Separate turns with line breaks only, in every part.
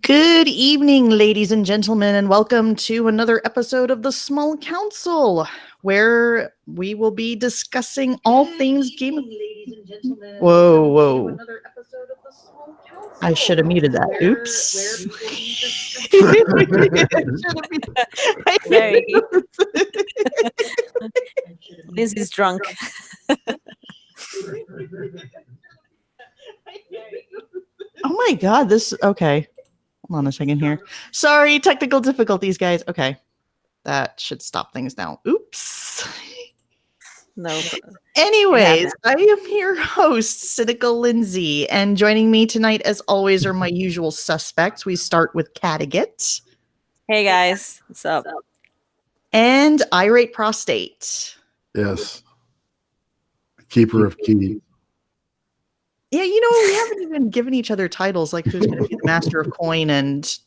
Good evening, ladies and gentlemen, and welcome to another episode of the Small Council, where we will be discussing all things Game of... Whoa, whoa. I should have muted that. Oops.
Lindsay's drunk.
Oh my God, okay. Hold on a second here. Sorry, technical difficulties, guys. Okay. That should stop things now. Oops.
No.
Anyways, I am your host, Cynical Lindsay, and joining me tonight, as always, are my usual suspects. We start with Kattegat.
Hey guys, what's up?
And Irate Prostate.
Yes. Keeper of keys.
Yeah, we haven't even given each other titles, like who's going to be the Master of Coin and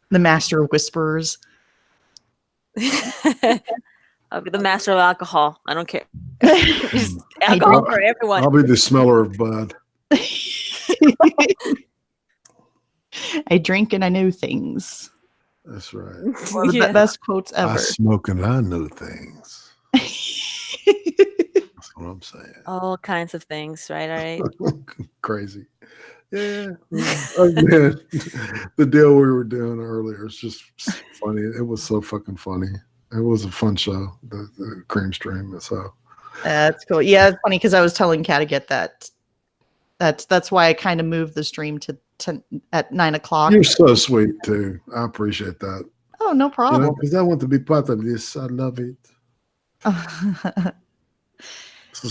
the Master of Whispers.
I'll be the master of alcohol. I don't care. Alcohol for everyone.
I'll be the smeller of bud.
I drink and I know things.
That's right.
One of the best quotes ever.
I smoke and I know things. That's what I'm saying.
All kinds of things, right? All right.
Crazy. Yeah. Again, the deal we were doing earlier is just funny. It was so fucking funny. It was a fun show, the cream stream. So
that's cool. Yeah, it's funny because I was telling Kattegat that's why I kind of moved the stream to at 9 o'clock.
You're so sweet too. I appreciate that.
Oh, no problem.
Because I want to be part of this. I love it.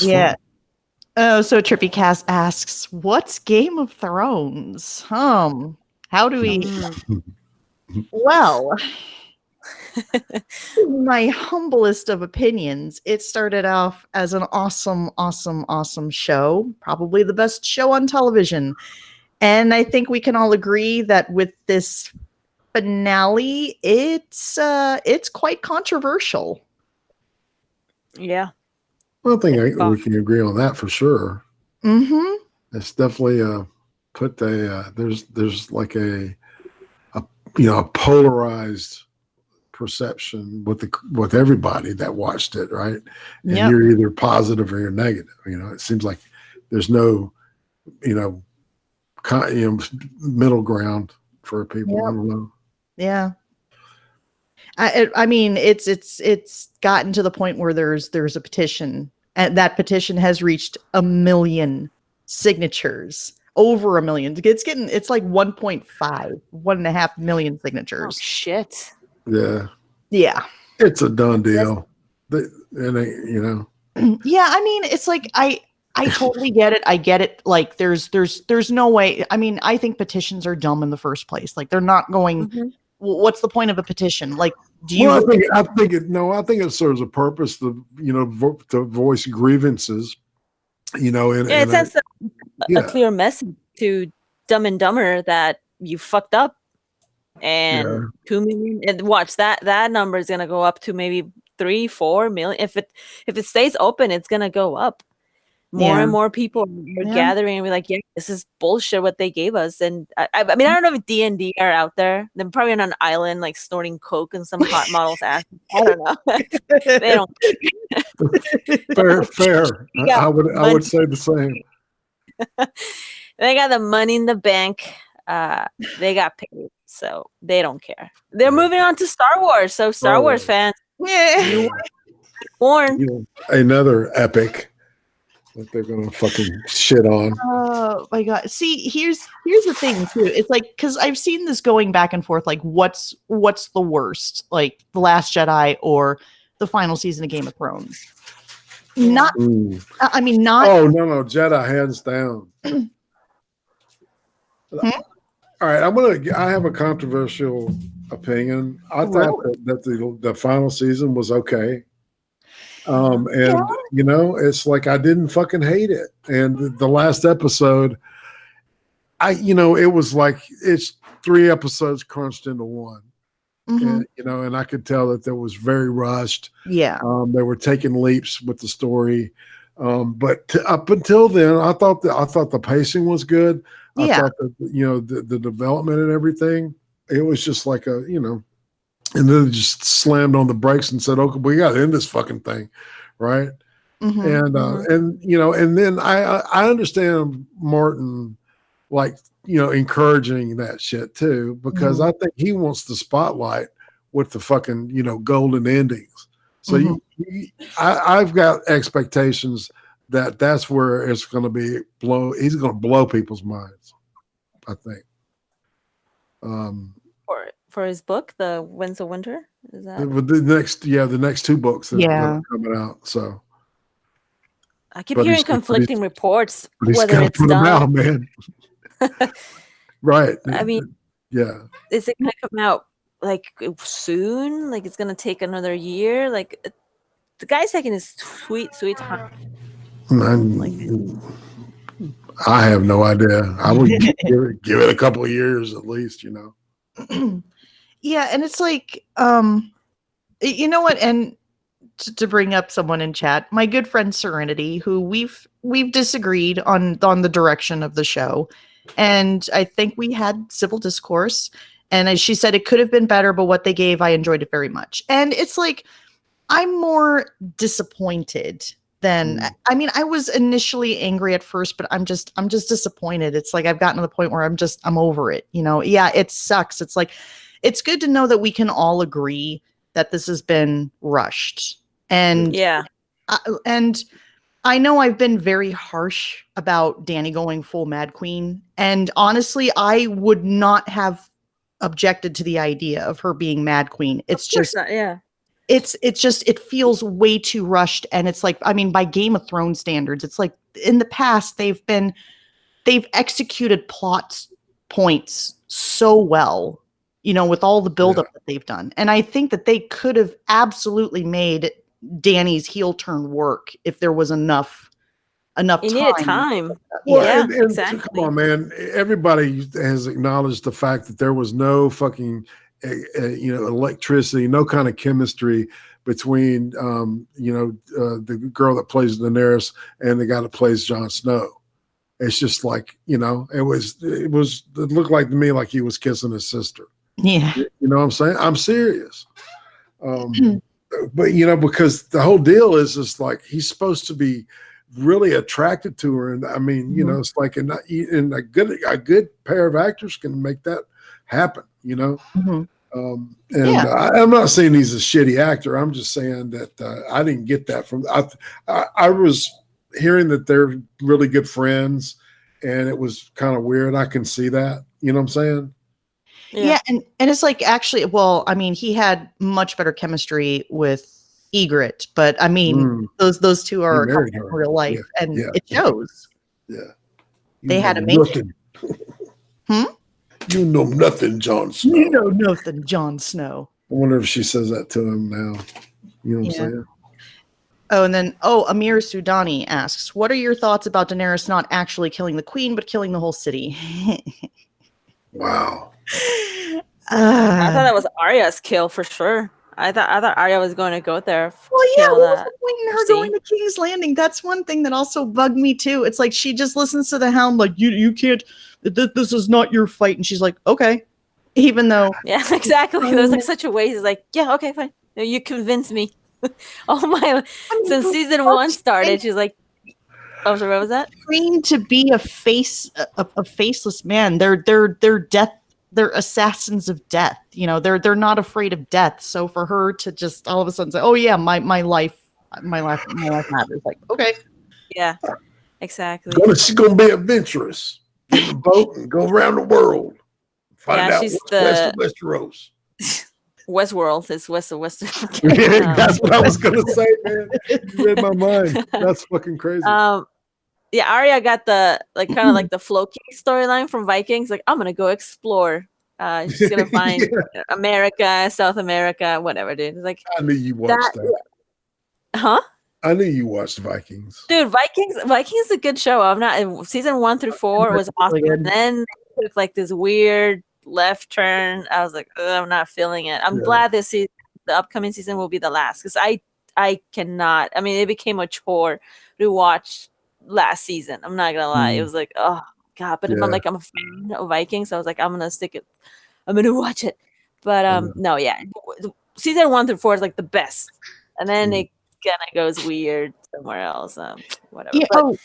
Yeah.
Fun.
Oh, so Trippy Cast asks, "What's Game of Thrones?" How do we? Well, in my humblest of opinions, it started off as an awesome show, probably the best show on television, and I think we can all agree that with this finale, it's quite controversial.
Yeah.
Well, I think we can agree on that for sure.
Mm-hmm.
It's definitely there's like a polarized perception with everybody that watched it, right? And you're either positive or you're negative. It seems like there's no middle ground for people.
Yep.
I don't know.
Yeah. I mean, it's gotten to the point where there's a petition, and that petition has reached 1 million signatures, over 1 million. It's like 1.5 million signatures.
Oh shit.
Yeah.
Yeah.
It's a done deal.
Yeah, I mean, it's like I totally get it. I get it. Like there's no way. I mean, I think petitions are dumb in the first place. Like they're not going. Mm-hmm. What's the point of a petition? Like, do you?
Well, I think it serves a purpose to to voice grievances.
It sends a clear message to Dumb and Dumber that you fucked up, and 2 million. And watch that number is gonna go up to maybe 3-4 million. If it stays open, it's gonna go up. More and more people are gathering and be like, yeah, this is bullshit what they gave us. And I mean, I don't know if D&D are out there. They're probably on an island like snorting coke and some hot model's ass. I don't know. They don't.
Fair. I would say the same.
They got the money in the bank. They got paid, so they don't care. They're moving on to Star Wars. So Star Wars fans, you warned.
Another epic that they're gonna fucking shit on.
Oh my God. See, here's the thing too. It's like, because I've seen this going back and forth, like what's the worst, like The Last Jedi or the final season of Game of Thrones? Not I mean, not
oh no, Jedi hands down. All right, I have a controversial opinion. I thought that the final season was okay. It's like I didn't fucking hate it. And the last episode, it was like it's 3 episodes crunched into one. Mm-hmm. And, and I could tell that there was very rushed.
Yeah.
They were taking leaps with the story. But up until then, I thought the pacing was good. I thought that, the development and everything, it was just like and then it just slammed on the brakes and said, okay, we got to end this fucking thing. Right. And then I understand Martin, like, encouraging that shit too, because I think he wants the spotlight with the fucking, golden endings. So I've got expectations that that's where it's going to be he's going to blow people's minds, I think.
For his book, The Winds of Winter, is that
the next two books that are coming out. So
I keep hearing conflicting reports whether it's
put
done.
Them out, man. Right.
I mean,
yeah.
Is it gonna come out like soon? Like it's gonna take another year? Like the guy's taking his sweet time.
I have no idea. I would give it a couple of years at least,
Yeah, and it's like, you know what? And to bring up someone in chat, my good friend Serenity, who we've disagreed on the direction of the show, and I think we had civil discourse. And as she said, it could have been better, but what they gave, I enjoyed it very much. And it's like, I'm more disappointed than I mean, I was initially angry at first, but I'm just disappointed. It's like I've gotten to the point where I'm over it. Yeah, it sucks. It's like, it's good to know that we can all agree that this has been rushed. And and I know I've been very harsh about Dany going full Mad Queen. And honestly, I would not have objected to the idea of her being Mad Queen. It's just it feels way too rushed. And it's like, I mean, by Game of Thrones standards, it's like in the past they've executed plot points so well, with all the buildup that they've done. And I think that they could have absolutely made Dany's heel turn work if there was enough time.
Well,
and
exactly.
Come on, man. Everybody has acknowledged the fact that there was no fucking electricity, no kind of chemistry between the girl that plays Daenerys and the guy that plays Jon Snow. It's just like, it looked like to me like he was kissing his sister.
Yeah.
You know what I'm saying? I'm serious. But because the whole deal is just like he's supposed to be really attracted to her, and I mean, it's like and a good pair of actors can make that happen. I'm not saying he's a shitty actor. I'm just saying that I didn't get that from. I was hearing that they're really good friends, and it was kind of weird. I can see that. You know what I'm saying?
Yeah, and it's like actually, well, I mean, he had much better chemistry with Ygritte, but I mean, those two are a couple in real life, and it shows.
Yeah,
they had a amazing.
You know nothing, Jon Snow.
You know nothing, Jon Snow.
I wonder if she says that to him now. You know what I'm saying?
Oh, and then Amir Sudani asks, "What are your thoughts about Daenerys not actually killing the queen, but killing the whole city?"
Wow.
I thought that was Arya's kill for sure. I thought Arya was going to go there.
Well, yeah, what was the point in her going to King's Landing? That's one thing that also bugged me too. It's like she just listens to the Hound, like you can't. This is not your fight, and she's like, okay, even though.
Yeah, exactly. There's like such a way. He's like, yeah, okay, fine. No, you convinced me. Since season 1 started, she's like, oh, so what was that?
Trained to be a faceless man. They're death. They're assassins of death. They're not afraid of death. So for her to just all of a sudden say, "Oh yeah, my life matters," like, okay,
yeah, exactly.
She's gonna be adventurous. Get in a boat and go around the world. Find out what's west of Westeros.
Westworld is west of Westeros.
That's what I was gonna say, man. You read my mind. That's fucking crazy.
Yeah, Arya got the kind of like the Floki storyline from Vikings. Like, I'm gonna go explore. She's gonna find America, South America, whatever, dude. It's like
I knew you watched that.
Huh?
I knew you watched Vikings.
Dude, Vikings is a good show. I'm not season 1 through 4 was awesome. Really, then they took like this weird left turn. I was like, I'm not feeling it. I'm glad this season, the upcoming season, will be the last because I cannot. I mean, it became a chore to watch last season. I'm not gonna lie. It was like, oh god. But I'm like, I'm a fan of Vikings, so I was like, I'm gonna stick it. I'm gonna watch it. But no, yeah, season 1 through 4 is like the best, and then it kind of goes weird somewhere else. Whatever.
Yeah,
but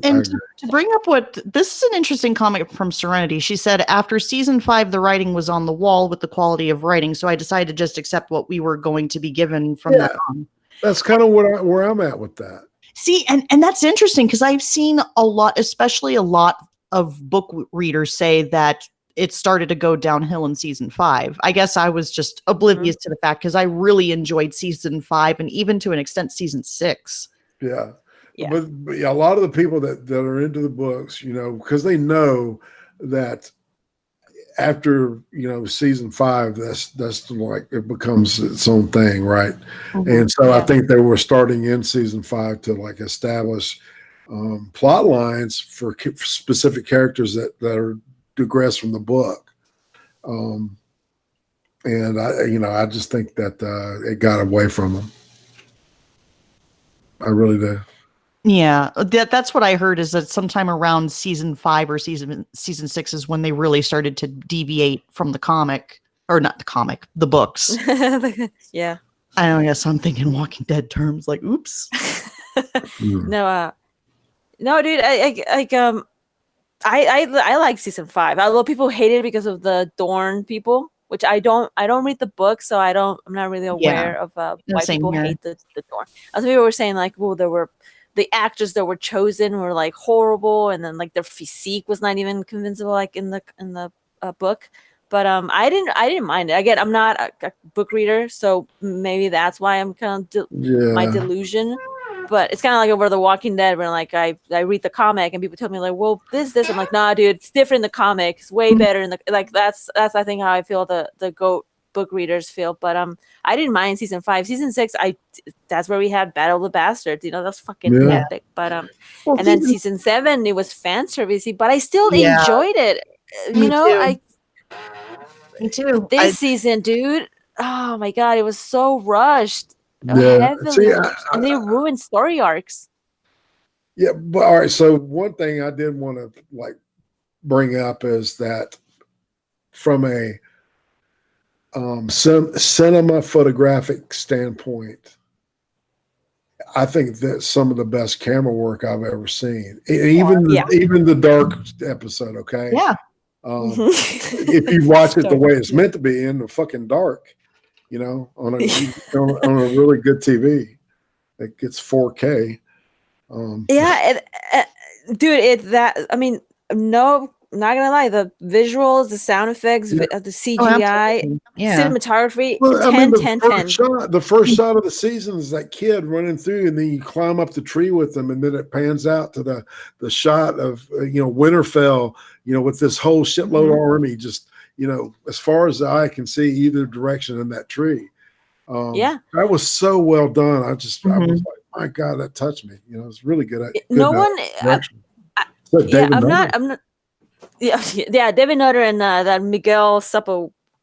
and to bring up this is an interesting comment from Serenity. She said, after season 5, the writing was on the wall with the quality of writing, so I decided to just accept what we were going to be given from that on.
That's kind of where I'm at with that.
See, and that's interesting because I've seen a lot, especially a lot of book readers say that it started to go downhill in season 5. I guess I was just oblivious to the fact because I really enjoyed season 5 and even to an extent season 6.
Yeah. But a lot of the people that are into the books, because they know that after season 5, that's like it becomes its own thing, right? And so I think they were starting in season 5 to like establish plot lines for specific characters that are digress from the book, and I just think that it got away from them. I really do.
Yeah, that's what I heard, is that sometime around season 5 or season 6 is when they really started to deviate from the comic, or not the comic, the books.
Yeah.
I don't guess I'm thinking Walking Dead terms, like, oops.
No, dude, I like season 5. Although people hate it because of the Dorne people, which I don't read the book, so I'm not really aware of why people hate the Dorne. Other people were saying like, well, the actors that were chosen were like horrible, and then like their physique was not even convincible like in the book. But I didn't mind it. Again, I'm not a book reader, so maybe that's why I'm kind of my delusion. But it's kind of like over The Walking Dead, when like I read the comic and people tell me like, well, this. I'm like, nah, dude, it's different in the comic. It's way better in the like. That's I think how I feel the GOAT book readers feel. But I didn't mind season 5. Season 6, that's where we had Battle of the Bastards. That's fucking epic. But and then season 7, it was fan servicey, but I still enjoyed it.
Me too.
This season, dude. Oh my god, it was so rushed.
Yeah.
And they ruined story arcs.
Yeah, but all right. So one thing I did want to like bring up is that from a cinema photographic standpoint, I think that's some of the best camera work I've ever seen. Even the dark episode. Okay.
Yeah.
If you watch it the way it's meant to be, in the fucking dark, on a really good TV that gets 4K.
Dude, I mean, no, I'm not gonna lie, the visuals, the sound effects, the CGI, cinematography, 10.
The first shot of the season is that kid running through, and then you climb up the tree with them, and then it pans out to the shot of Winterfell, with this whole shitload of army, just as far as the eye can see, either direction in that tree. That was so well done. I was like, my God, that touched me. It's really good.
David Nutter and that Miguel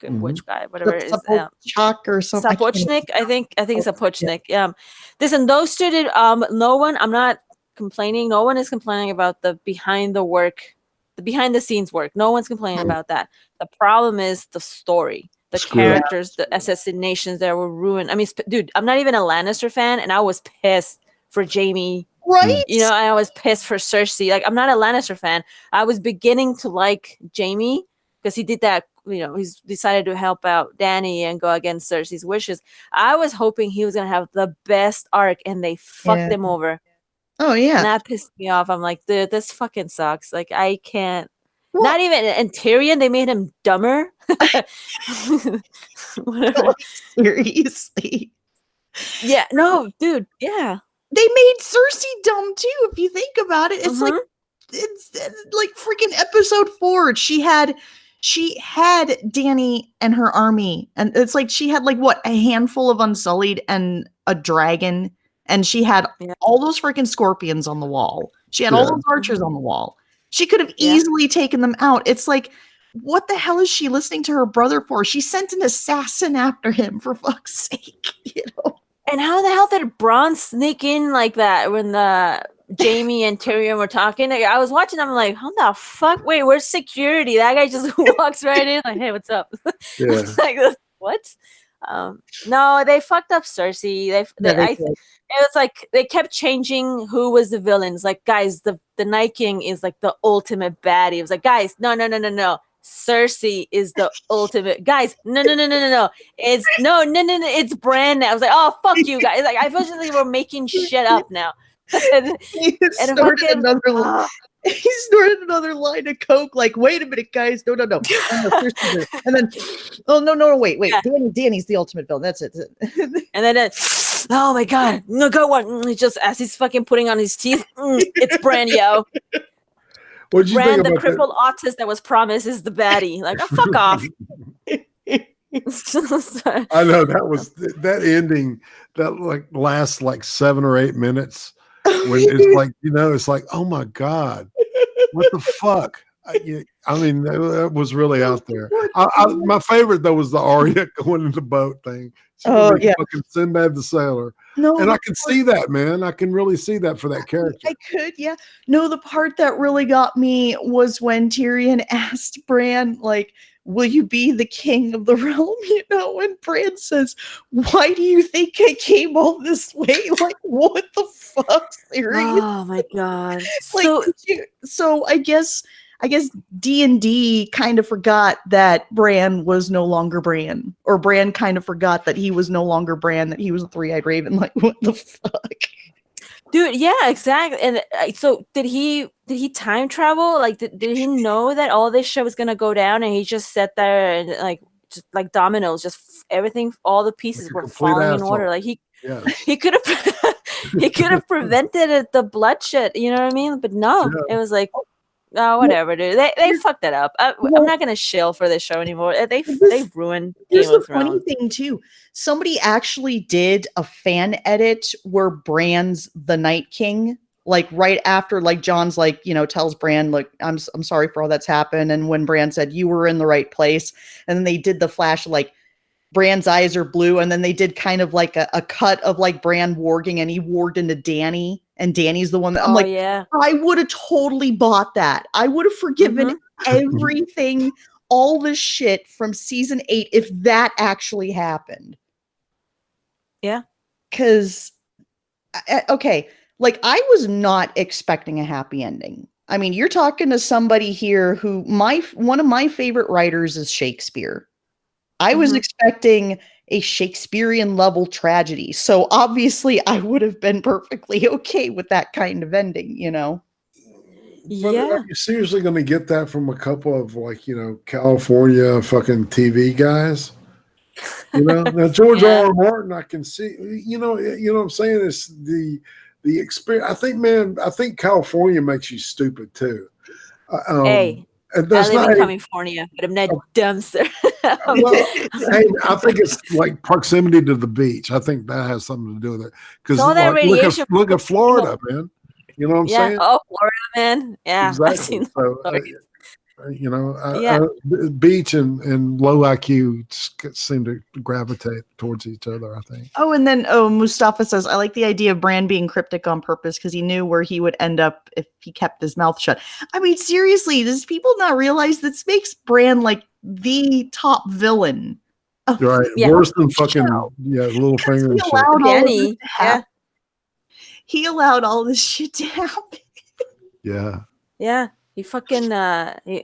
which guy, whatever it is,
Sapochnik or something.
Sapochnik, I think Sapochnik. Yeah. Listen, those two did. No one. I'm not complaining. No one is complaining about the behind the scenes work. No one's complaining about that. The problem is the story, the characters, the assassinations that were ruined. I mean, dude, I'm not even a Lannister fan, and I was pissed for Jaime.
Right.
I was pissed for Cersei. Like, I'm not a Lannister fan. I was beginning to like Jaime because he did that. He's decided to help out Dany and go against Cersei's wishes. I was hoping he was gonna have the best arc, and they fucked him over.
Oh yeah,
and that pissed me off. I'm like, dude, this fucking sucks. Like, I can't. Well, not even. And Tyrion, they made him dumber. Whatever.
Seriously.
Yeah. No, dude. Yeah.
They made Cersei dumb too. If you think about it, it's like freaking episode 4. She had Dany and her army, and it's like she had like what, a handful of Unsullied and a dragon, and she had all those freaking scorpions on the wall. She had all those archers on the wall. She could have easily taken them out. It's like, what the hell is she listening to her brother for? She sent an assassin after him, for fuck's sake,
And how the hell did Bronn sneak in like that when the Jamie and Tyrion were talking? I was watching. I'm like, how the fuck? Wait, where's security? That guy just walks right in, like, hey, what's up?
Yeah.
Like, what? No, they fucked up Cersei. It was like they kept changing who was the villains. Like, guys, the Night King is like the ultimate baddie. It was like, guys, no. Cersei is the ultimate. Guys, no. It's no. It's Bran. I was like, oh, fuck you guys. Like, I eventually were making shit up now.
He snorted another line of coke. Like, wait a minute, guys. No. And then, oh no, wait. Yeah. Danny's the ultimate villain. That's it.
And then, oh my god, no, go one. He just as he's fucking putting on his teeth. It's Bran, yo.
What did you think about
the crippled autist that was promised is the baddie. Like, oh, fuck off.
I know that ending that like lasts like 7 or 8 minutes when it's like, it's like, oh my god, what the fuck? I mean, that was really out there. My favorite though was the Arya going in the boat thing. Fucking Sinbad the Sailor. No, and I can see that, man. I can really see that for that character.
I could, yeah. No, the part that really got me was when Tyrion asked Bran, like, will you be the king of the realm? And Bran says, why do you think I came all this way? Like, what the fuck? Seriously?
Oh my god.
Like, so I guess D&D kind of forgot that Bran was no longer Bran, or Bran kind of forgot that he was no longer Bran, that he was a three-eyed raven. Like, what the fuck?
Dude, yeah, exactly. And so did he time travel? Like, did he know that all this shit was going to go down, and he just sat there and just like dominoes, just everything, all the pieces were falling in order. Like, he could have he could have prevented the bloodshed, you know what I mean? But no, it was like, oh, whatever, dude. They fucked it up. I'm not gonna shill for this show anymore. They ruined Game of Thrones.
Funny thing too. Somebody actually did a fan edit where Bran's the Night King, like right after, like Jon's like, tells Bran, like, I'm sorry for all that's happened, and when Bran said you were in the right place, and then they did the flash like Bran's eyes are blue, and then they did kind of like a cut of like Bran warging, and he warged into Danny. And Danny's the one that I'm I would have totally bought that. I would have forgiven everything, all the shit from season 8 if that actually happened.
Yeah.
Because, okay, like I was not expecting a happy ending. I mean, you're talking to somebody here who one of my favorite writers is Shakespeare. I was expecting a Shakespearean level tragedy. So obviously I would have been perfectly okay with that kind of ending,
But are you seriously going to get that from a couple of like, California fucking TV guys? Now George R.R. Martin, I can see, what I'm saying is the experience. I think California makes you stupid too.
Hey. I live in California, but I'm not dumpster.
Hey, I think it's like proximity to the beach. I think that has something to do with it. Because look at Florida, man. You know what I'm saying?
Oh, Florida, man. Yeah,
exactly. Beach and low IQ seem to gravitate towards each other, I think.
Oh, and then Mustafa says, I like the idea of Bran being cryptic on purpose because he knew where he would end up if he kept his mouth shut. I mean, seriously, does people not realize this makes Bran like the top villain?
Right. Worse than fucking little finger and
shit. He allowed all this shit to happen.
Yeah. He fucking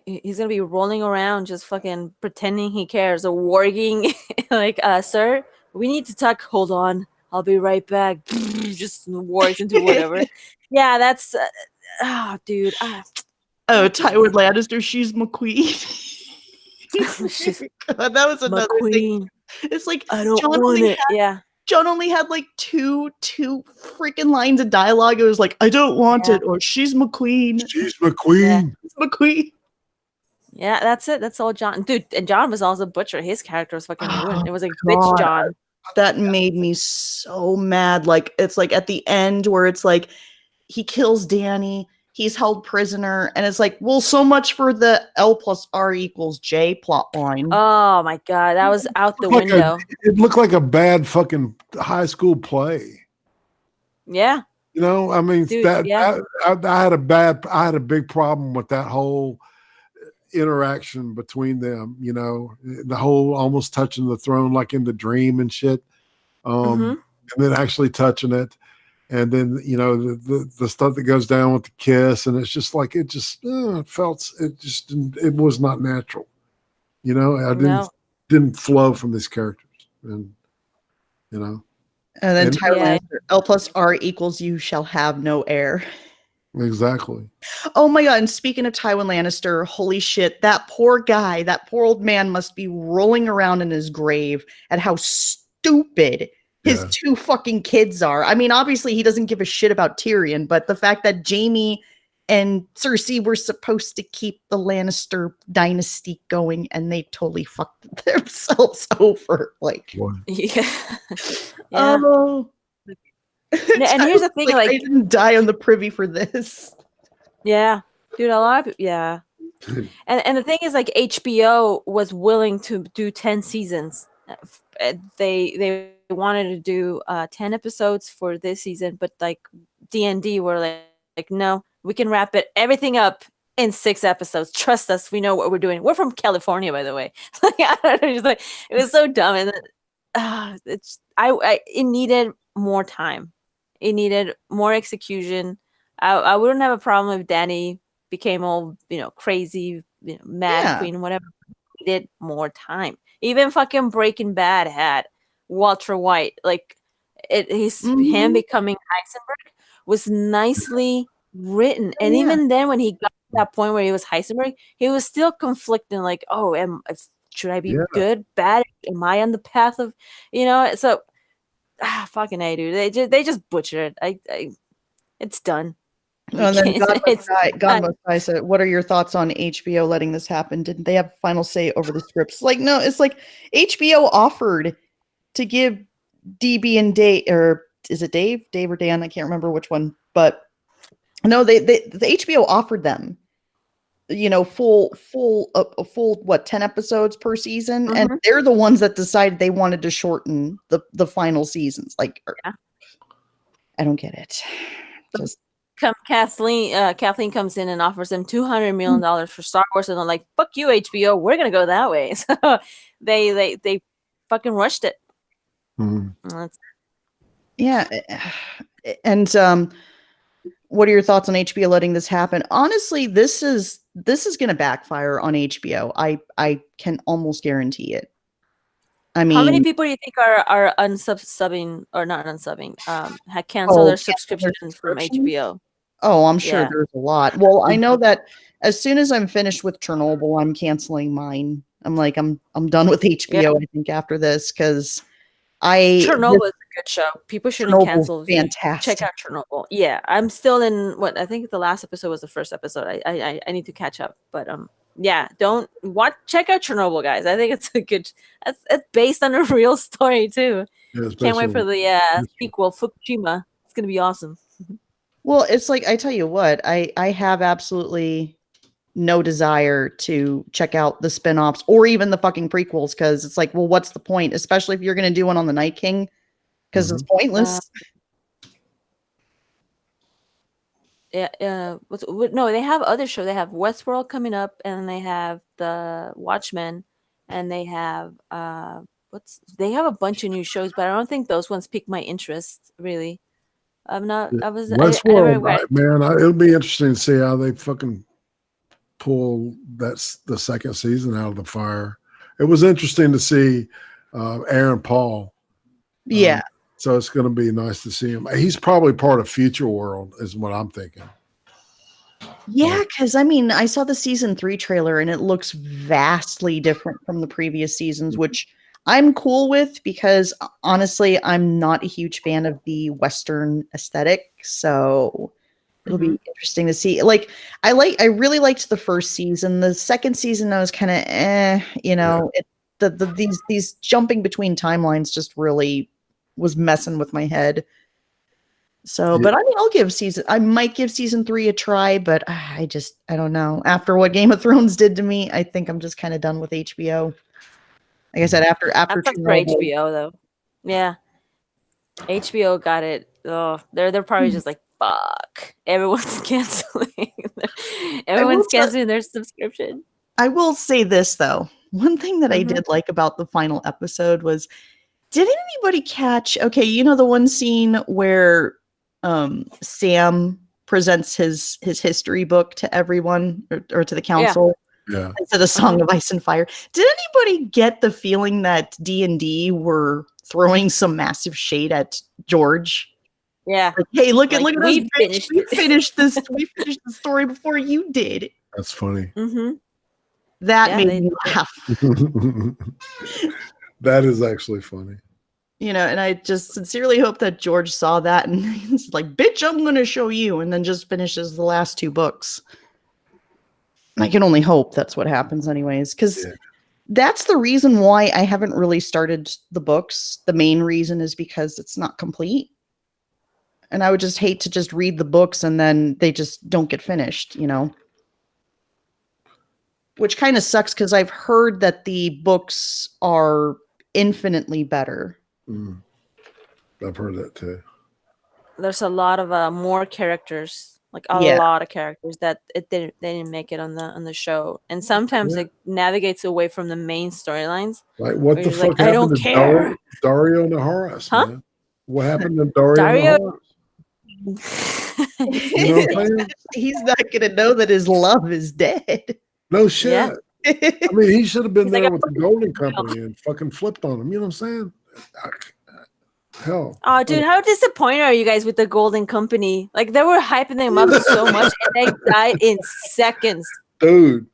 he's gonna be rolling around just fucking pretending he cares or warging like sir, we need to talk. Hold on, I'll be right back. Just wargs into whatever. Yeah, that's dude.
Tywin Lannister, she's McQueen. God, that was another thing. It's like
I don't want it.
Jon only had like two freaking lines of dialogue. It was like, I don't want it, or she's McQueen.
She's McQueen.
McQueen.
Yeah, that's it. That's all Jon. Dude, and Jon was also butcher. His character was fucking ruined. It was like, bitch, Jon.
That made me so mad. Like, it's like at the end where it's like, he kills Danny. he's held prisoner, and it's like, well, so much for the L plus R equals J plot line.
Oh my god, that was out the window.
It looked like a bad fucking high school play.
Yeah.
You know, I mean,
Dude,
I had a big problem with that whole interaction between them. You know, the whole almost touching the throne like in the dream and shit, and then actually touching it, and then you know the stuff that goes down with the kiss, and it's just like it was not natural. You know, didn't flow from these characters, and you know.
And then Tywin Lannister, L plus R equals you shall have no heir.
Exactly.
Oh my god, and speaking of Tywin Lannister, holy shit, that poor guy, that poor old man must be rolling around in his grave at how stupid his two fucking kids are. I mean, obviously he doesn't give a shit about Tyrion, but the fact that Jaime and Cersei were supposed to keep the Lannister dynasty going, and they totally fucked themselves over. Like, oh.
And here's the thing, like,
I didn't die on the privy for this.
Yeah, dude, a lot of and the thing is, like, HBO was willing to do 10 seasons. They wanted to do 10 episodes for this season, but like D&D were like no, we can wrap everything up in 6 episodes. Trust us, we know what we're doing. We're from California, by the way. Like, I don't know, just like, it was so dumb, and it needed more time. It needed more execution. I wouldn't have a problem if Dany became all, crazy, mad queen, whatever. It needed more time. Even fucking Breaking Bad had Walter White. Like, him becoming Heisenberg was nicely written. And even then, when he got to that point where he was Heisenberg, he was still conflicting, like, oh, should I be good, bad? Am I on the path of, so... fucking A, dude. They just butchered it. It's done.
And then God Must Die said, what are your thoughts on HBO letting this happen? Didn't they have final say over the scripts? Like, no, it's like HBO offered to give DB and Dave, or is it Dave or Dan? I can't remember which one, but no, the HBO offered them, full 10 episodes per season, and they're the ones that decided they wanted to shorten the final seasons. Like, I don't get it. Just
Kathleen comes in and offers them $200 million for Star Wars, and they're like, "Fuck you, HBO. We're gonna go that way." So they fucking rushed it.
Yeah, and what are your thoughts on HBO letting this happen? Honestly, this is going to backfire on HBO. I can almost guarantee it. I mean,
how many people do you think are unsubbing or not unsubbing? Had canceled their subscription from HBO?
Oh, I'm sure there's a lot. Well, I know that as soon as I'm finished with Chernobyl, I'm canceling mine. I'm like, I'm done with HBO. I think after this, because
Chernobyl is a good show. People shouldn't cancel.
Fantastic.
Check out Chernobyl. Yeah, I'm still in I think the last episode was the first episode. I need to catch up, but don't watch. Check out Chernobyl, guys. I think it's a good. It's based on a real story too. Yeah, can't wait for the sequel, Fukushima. It's gonna be awesome.
Well, it's like, I tell you what, I have absolutely no desire to check out the spinoffs or even the fucking prequels, because it's like, well, what's the point? Especially if you're going to do one on the Night King, because it's pointless.
No, they have other shows. They have Westworld coming up, and they have the Watchmen, and they have they have a bunch of new shows, but I don't think those ones pique my interest really. I'm not. I was
Westworld, man. It'll be interesting to see how they fucking pull the second season out of the fire. It was interesting to see Aaron Paul.
Yeah.
So it's going to be nice to see him. He's probably part of Future World, is what I'm thinking.
Yeah, because I mean, I saw the season 3 trailer, and it looks vastly different from the previous seasons, which I'm cool with, because honestly, I'm not a huge fan of the Western aesthetic. So it'll be interesting to see. Like, I really liked the first season. The second season, I was kind of, these jumping between timelines just really was messing with my head. So, but I mean, I might give season 3 a try, but I don't know. After what Game of Thrones did to me, I think I'm just kind of done with HBO. Like I said, after
That's for
Chernobyl,
HBO though. Yeah, HBO got it. Oh, they're probably just like, fuck. Everyone's canceling. Everyone's canceling their subscription.
I will say this though. One thing that I did like about the final episode was, did anybody catch? Okay, you know the one scene where Sam presents his history book to everyone or to the council.
Yeah.
Instead of Song of Ice and Fire. Did anybody get the feeling that D&D were throwing some massive shade at George?
Yeah.
Like, hey, look at us,
we
bitch. We finished this. We finished the story before you did.
That's funny.
That made me laugh.
That is actually funny.
You know, and I just sincerely hope that George saw that and he's like, bitch, I'm going to show you. And then just finishes the last 2 books. I can only hope that's what happens anyways, because that's the reason why I haven't really started the books. The main reason is because it's not complete. And I would just hate to just read the books and then they just don't get finished, you know? Which kind of sucks because I've heard that the books are infinitely better.
I've heard that too.
There's a lot of more characters. Like a lot of characters that they didn't make it on the show, and sometimes it navigates away from the main storylines.
Like what the fuck
like,
happened
I don't
to
care.
Dario Naharis?
Huh?
Man? What happened to Dario Naharis? You know what I'm saying?
He's not gonna know that his love is dead.
No shit.
Yeah.
I mean, he should have been there
like,
with the Golden Company and fucking flipped on him. You know what I'm saying? Hell.
Oh, dude, how disappointed are you guys with the Golden Company? Like, they were hyping them up so much, and they died in seconds.
Dude.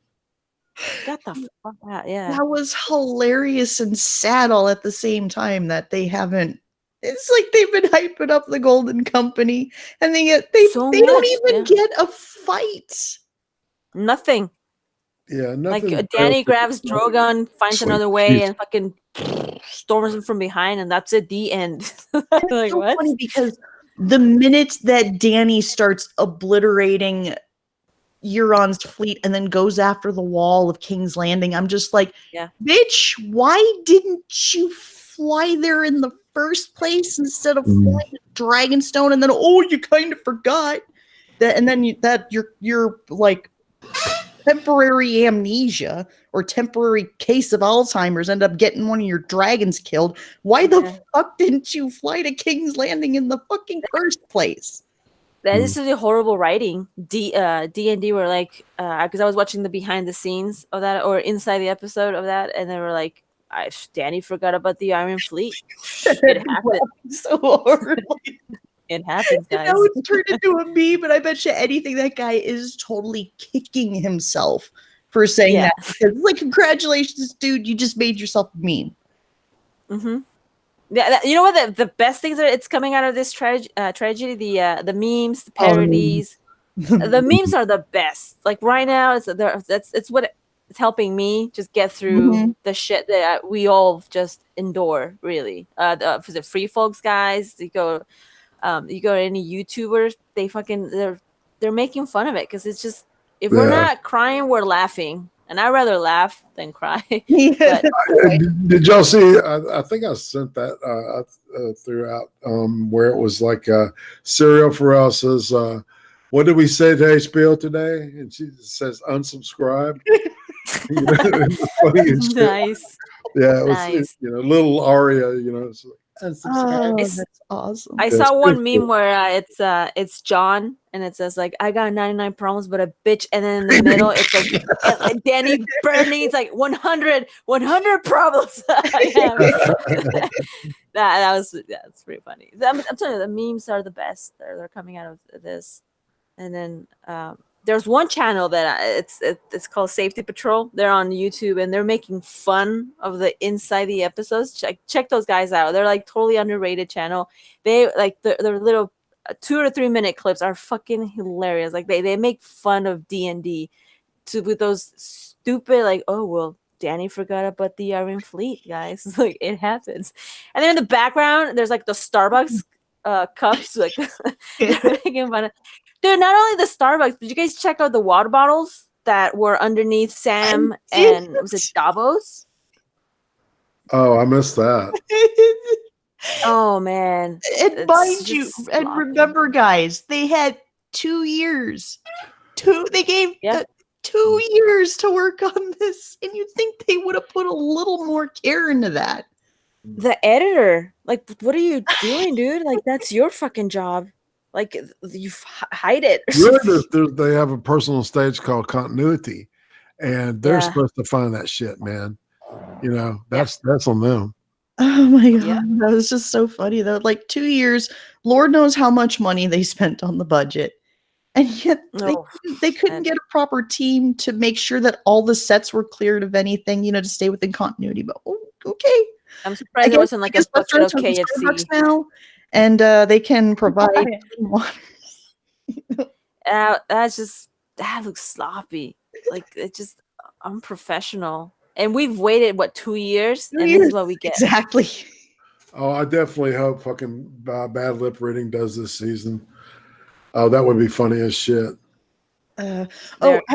Get the fuck out, yeah.
That was hilarious and sad all at the same time that they haven't. It's like they've been hyping up the Golden Company, and they don't even get a fight.
Nothing.
Yeah, nothing.
Like Danny grabs Drogon, finds another way, and fucking storms him from behind, and that's it. The end. Like,
so
what?
Funny because the minute that Danny starts obliterating Euron's fleet and then goes after the wall of King's Landing, I'm just like, bitch, why didn't you fly there in the first place instead of flying to Dragonstone? And then you kind of forgot that, and then you're like temporary amnesia or temporary case of Alzheimer's end up getting one of your dragons killed. Why the fuck didn't you fly to King's Landing in the fucking first place?
That is really horrible writing. D&D were like, because I was watching the behind the scenes of that, or inside the episode of that, and they were like, Danny forgot about the Iron Fleet. It happened.
So horribly.
It happens, guys.
Now it's turned into a meme, but I bet you anything that guy is totally kicking himself for saying that. Because, like, congratulations, dude, you just made yourself a meme.
Yeah, you know what? The best things that it's coming out of this tragedy, the memes, the parodies. The memes are the best. Like right now, it's what it's helping me just get through the shit that we all just endure. Really, for the Free Folks guys, you go to any YouTubers, they're making fun of it because it's just, if we're not crying, we're laughing. And I'd rather laugh than cry.
Did y'all see? I think I sent that throughout, where it was like Serial Pharrell says, "What did we say to HBO today?" And she says, "Unsubscribe." Funny and shit.
Nice.
Yeah, it was nice. Little Aria. It's like,
oh, that's awesome.
I saw one meme where it's John and it says like, I got 99 problems but a bitch, and then in the middle it's like Danny burning, it's like 100 problems I have. That's pretty funny. I'm telling you, the memes are the best. They're coming out of this. And then there's one channel that it's called Safety Patrol. They're on YouTube and they're making fun of the inside the episodes. Check those guys out. They're like totally underrated channel. They like their little 2 or 3 minute clips are fucking hilarious. Like they make fun of D&D with those stupid like, oh well, Danny forgot about the Iron Fleet, guys. Like it happens. And then in the background there's like the Starbucks cups. Like they're making fun of. Dude, not only the Starbucks, did you guys check out the water bottles that were underneath Sam and was it Davos?
Oh, I missed that.
Oh man.
And mind you, and remember, guys, they had 2 years. They gave 2 years to work on this, and you'd think they would have put a little more care into that.
The editor, like, what are you doing, dude? Like, that's your fucking job. Like, you hide it.
They have a personal stage called continuity, and they're supposed to find that shit, man. You know, that's on them.
Oh my god, that was just so funny though. Like 2 years, Lord knows how much money they spent on the budget, and yet they couldn't get a proper team to make sure that all the sets were cleared of anything, you know, to stay within continuity. But okay,
I'm surprised it wasn't like a bucket of KFC
now, and they can provide water.
That looks sloppy. Like, it's just unprofessional. And we've waited 2 years, and this is what we get.
Exactly.
Oh, I definitely hope fucking Bad Lip Reading does this season. Oh, that would be funny as shit.
Have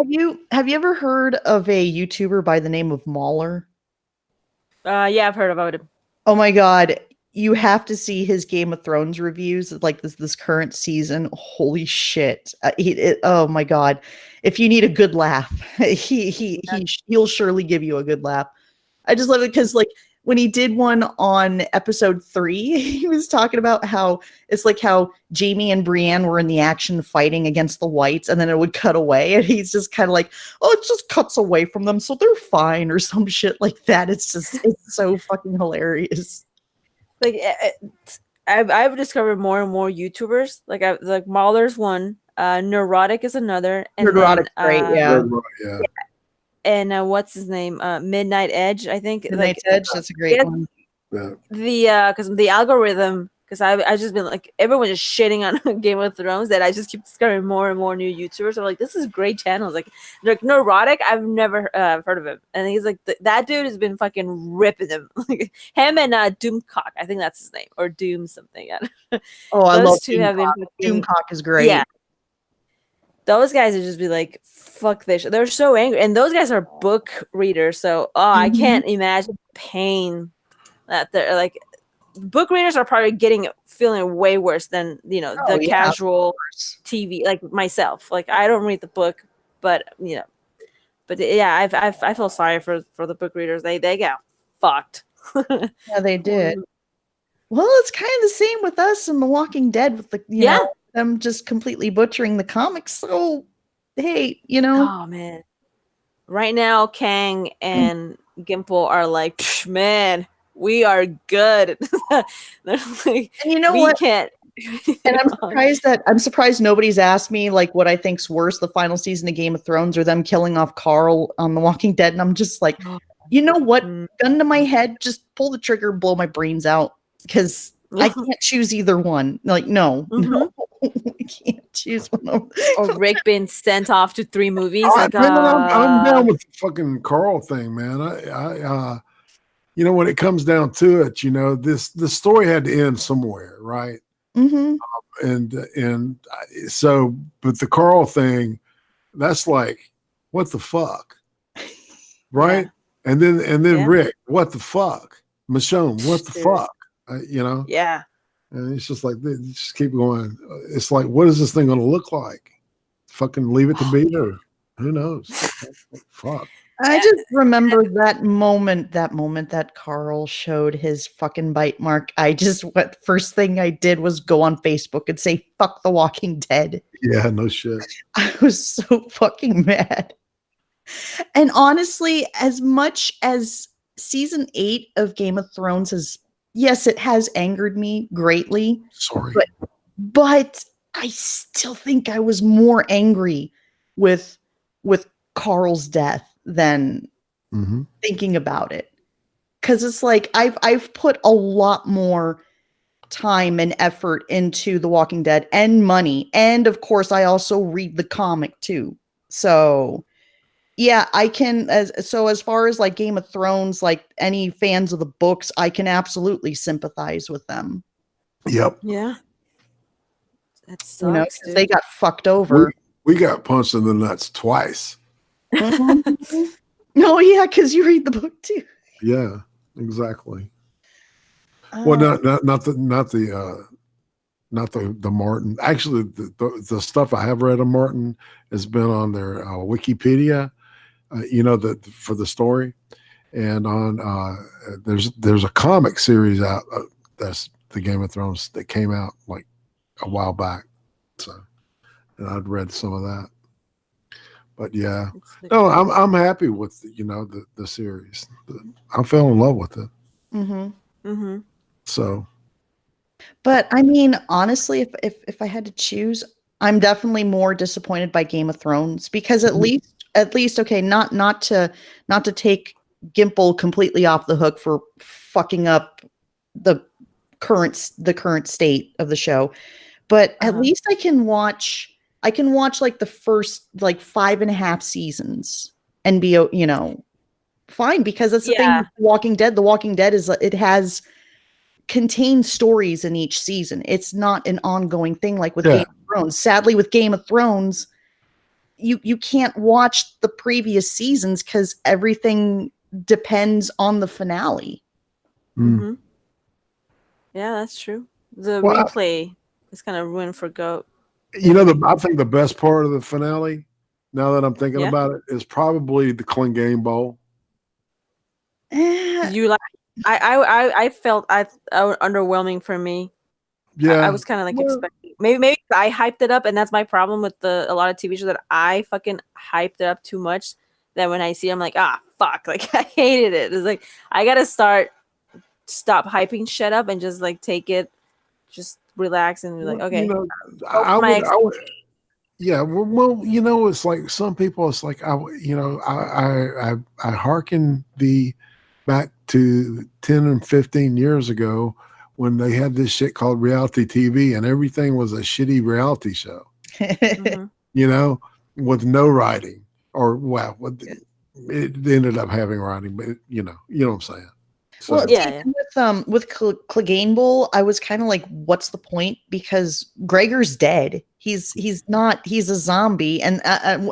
you ever heard of a YouTuber by the name of Mauler?
Yeah, I've heard about him.
Oh my god, you have to see his Game of Thrones reviews, like this current season. Holy shit! Oh my god, if you need a good laugh, he'll surely give you a good laugh. I just love it because like when he did one on episode 3, he was talking about how it's like how Jaime and Brienne were in the action fighting against the Whites, and then it would cut away, and he's just kind of like, oh, it just cuts away from them, so they're fine, or some shit like that. It's so fucking hilarious.
Like I've discovered more and more YouTubers. Like Mauler's one, Neurotic is another, and
Neurotic's great, yeah.
And what's his name? Midnight Edge, I think.
Midnight Edge, that's a great one.
Yeah. Because the algorithm, because I just been like, everyone's just shitting on Game of Thrones, that I just keep discovering more and more new YouTubers. I'm like, this is great channels. Like Neurotic, I've never heard of him, and he's like, that dude has been fucking ripping them. Like him and Doomcock, I think that's his name, or Doom something.
Oh, I love Doomcock. Doomcock is great.
Yeah. Those guys would just be like, fuck this. They're so angry. And those guys are book readers. So, I can't imagine the pain that they're like. Book readers are probably feeling way worse than, the casual TV, like myself. Like, I don't read the book, but, yeah, I feel sorry for the book readers. They got fucked.
Yeah, they did. Well, it's kind of the same with us in The Walking Dead with the, you know, them just completely butchering the comics. So, hey,
Oh, man. Right now, Kang and Gimple are like, man, we are good. They're like,
and you know
we
what?
Can't.
And I'm surprised nobody's asked me like what I think's worse, the final season of Game of Thrones or them killing off Carl on The Walking Dead. And I'm just like, you know what? Gun to my head, just pull the trigger, blow my brains out, because I can't choose either one. Like, no, I can't choose one.
Or Rick being sent off to 3 movies.
I'm down with the fucking Carl thing, man. I when it comes down to it, the story had to end somewhere, right?
Mm-hmm.
But the Carl thing, that's like, what the fuck, right? Yeah. And then Rick, what the fuck? Michonne, what the fuck?
Yeah.
And it's just like, they just keep going. It's like, what is this thing going to look like? Fucking leave it to Beaver. Who knows? Fuck.
I just remember that moment that Carl showed his fucking bite mark. First thing I did was go on Facebook and say, fuck The Walking Dead.
Yeah, no shit.
I was so fucking mad. And honestly, as much as season 8 of Game of Thrones it has angered me greatly.
Sorry.
But I still think I was more angry with Carl's death than thinking about it. Because it's like I've put a lot more time and effort into The Walking Dead and money. And of course, I also read the comic too. So yeah, I can. As far as like Game of Thrones, like any fans of the books, I can absolutely sympathize with them.
Yep.
Yeah. That sucks,
you know, because they got fucked over.
We got punched in the nuts twice.
No, yeah, because you read the book too.
Yeah, exactly. Well, not the Martin. Actually, the stuff I have read of Martin has been on their Wikipedia. For the story, and on there's a comic series out that's the Game of Thrones that came out like a while back. So, and I'd read some of that. But yeah, no, I'm happy with the series. I fell in love with it. So,
but I mean, honestly, if I had to choose, I'm definitely more disappointed by Game of Thrones because at least okay, not to take Gimple completely off the hook for fucking up the current state of the show, but at least I can watch like the first like 5.5 seasons and be fine, because that's the thing with The Walking Dead. The Walking Dead is contains stories in each season. It's not an ongoing thing like with Game of Thrones. Sadly, with Game of Thrones, you can't watch the previous seasons because everything depends on the finale.
Yeah, that's true. The replay is kind of ruined for GOAT.
I think the best part of the finale, now that I'm thinking about it, is probably the Clegane Bowl.
You like? I felt underwhelming for me.
Yeah,
I was kind of like expecting. Maybe I hyped it up, and that's my problem with a lot of TV shows, that I fucking hyped it up too much. That when I see it, I'm like, fuck, like I hated it. It's like I gotta stop hyping shit up and just like take it, just relax and be like, okay.
I would. Yeah, well, it's like some people. It's like I hearken back to 10 and 15 years ago when they had this shit called reality TV, and everything was a shitty reality show. With no writing, or it ended up having writing, but you know what I'm saying. So,
with Clegane Bowl, I was kind of like, what's the point? Because Gregor's dead. He's a zombie, and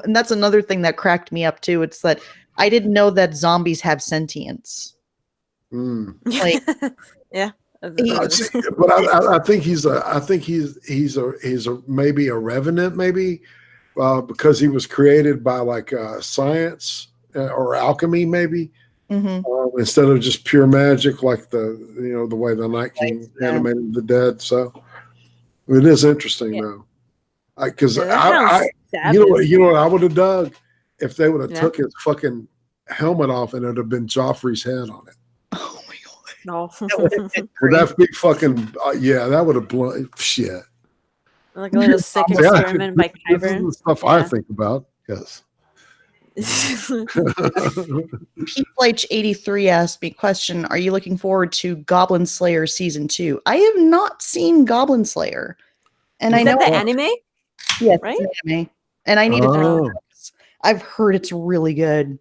that's another thing that cracked me up too. It's that I didn't know that zombies have sentience. Like,
yeah.
But I think he's maybe a revenant, maybe because he was created by like science or alchemy, maybe. Instead of just pure magic, like the way the Night King animated the dead. So it is interesting though, because you know what I would have dug if they would have took his fucking helmet off and it would have been Joffrey's head on it.
Oh my god!
No,
that big fucking that would have blown shit.
Like a little sick experiment by Kyburn.
This is the stuff I think about. Yes.
P-Flight83 asked me, question, are you looking forward to Goblin Slayer season 2? I have not seen Goblin Slayer, and I know
the anime.
Yes, right? Anime. And I need to. I've heard it's really good.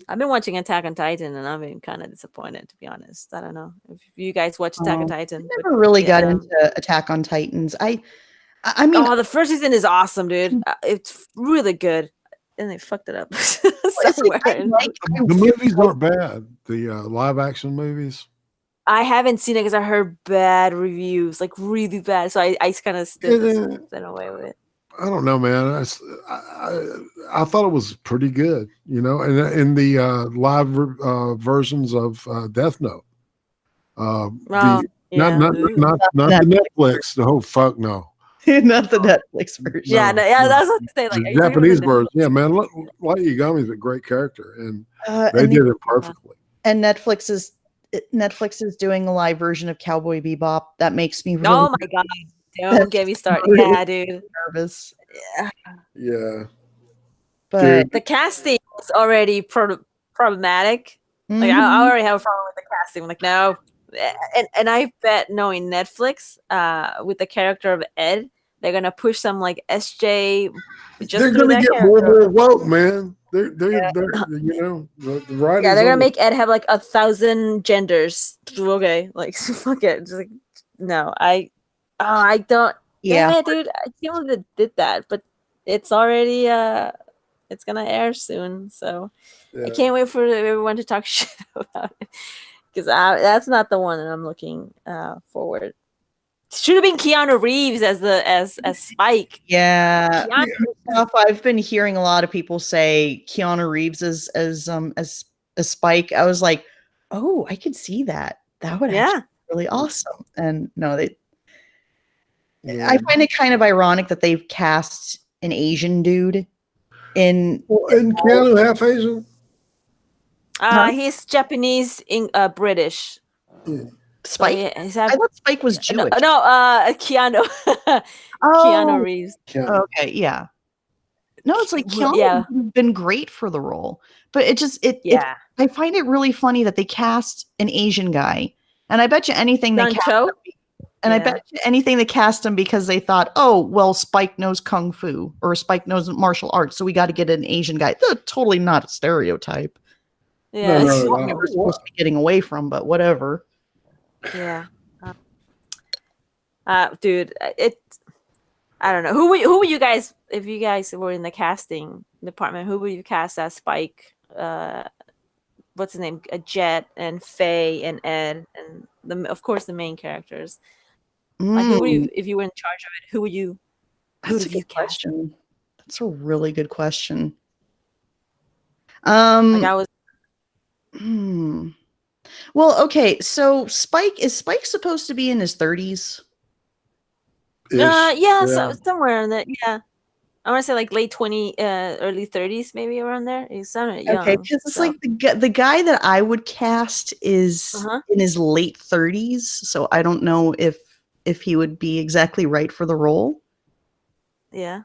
I've been watching Attack on Titan, and I've been kind of disappointed, to be honest. I don't know if you guys watch Attack on Titan.
I never really got into Attack on Titans. I mean,
the first season is awesome, dude. It's really good. And they fucked it up.
The movies aren't bad. The live action movies.
I haven't seen it because I heard bad reviews, like really bad. So I kind of stayed away with it.
I don't know, man. I thought it was pretty good, and in the live versions of Death Note. Not the Netflix. Oh fuck no.
Not the Netflix version.
Yeah, that's what they say. Like
the Japanese version. Yeah, man. Light Yagami is a great character, and they did it perfectly.
And Netflix is doing a live version of Cowboy Bebop. That makes me really
oh my god. Don't get me started. Yeah, dude.
Nervous.
Yeah.
But
the casting is already problematic. Like I already have a problem with the casting. I'm like, no. And I bet knowing Netflix, with the character of Ed, they're gonna push some like SJ.
They're gonna get more woke, man. They're the writers.
Yeah, they're gonna make Ed have like 1,000 genders. Okay, like fuck it. Just like no, I don't.
Yeah.
Damn it, dude. I can't believe they did that, but it's already it's gonna air soon, so I can't wait for everyone to talk shit about it. Because that's not the one that I'm looking forward. Should have been Keanu Reeves as Spike.
Yeah. I've been hearing a lot of people say Keanu Reeves as Spike. I was like, oh, I could see that. That would actually be really awesome. And no, I find it kind of ironic that they've cast an Asian dude in.
Isn't Keanu half Asian?
He's Japanese, British.
Spike?
So I
thought Spike was Jewish.
No, Keanu. Keanu Reeves.
Okay, yeah. No, it's like Keanu would have been great for the role, but I find it really funny that they cast an Asian guy, and I bet you anything they cast him, I bet you anything they cast him because they thought, oh, well, Spike knows kung fu or Spike knows martial arts, so we got to get an Asian guy. They're totally not a stereotype.
Yeah,
that's what we're supposed to be getting away from, but whatever.
Yeah, dude, I don't know. Who would you guys, if you guys were in the casting department, who would you cast as Spike? What's his name? Jet and Faye and Ed and of course the main characters. Like, who would you, if you were in charge of it, who would you?
That's a good question. That's a really good question.
Like I was.
Well, okay. So is Spike supposed to be in his 30s?
So somewhere in that. Yeah, I want to say like late 20, early 30s, maybe around there. He's sounded young.
Okay, because it's like the guy that I would cast is in his late 30s, so I don't know if he would be exactly right for the role.
Yeah.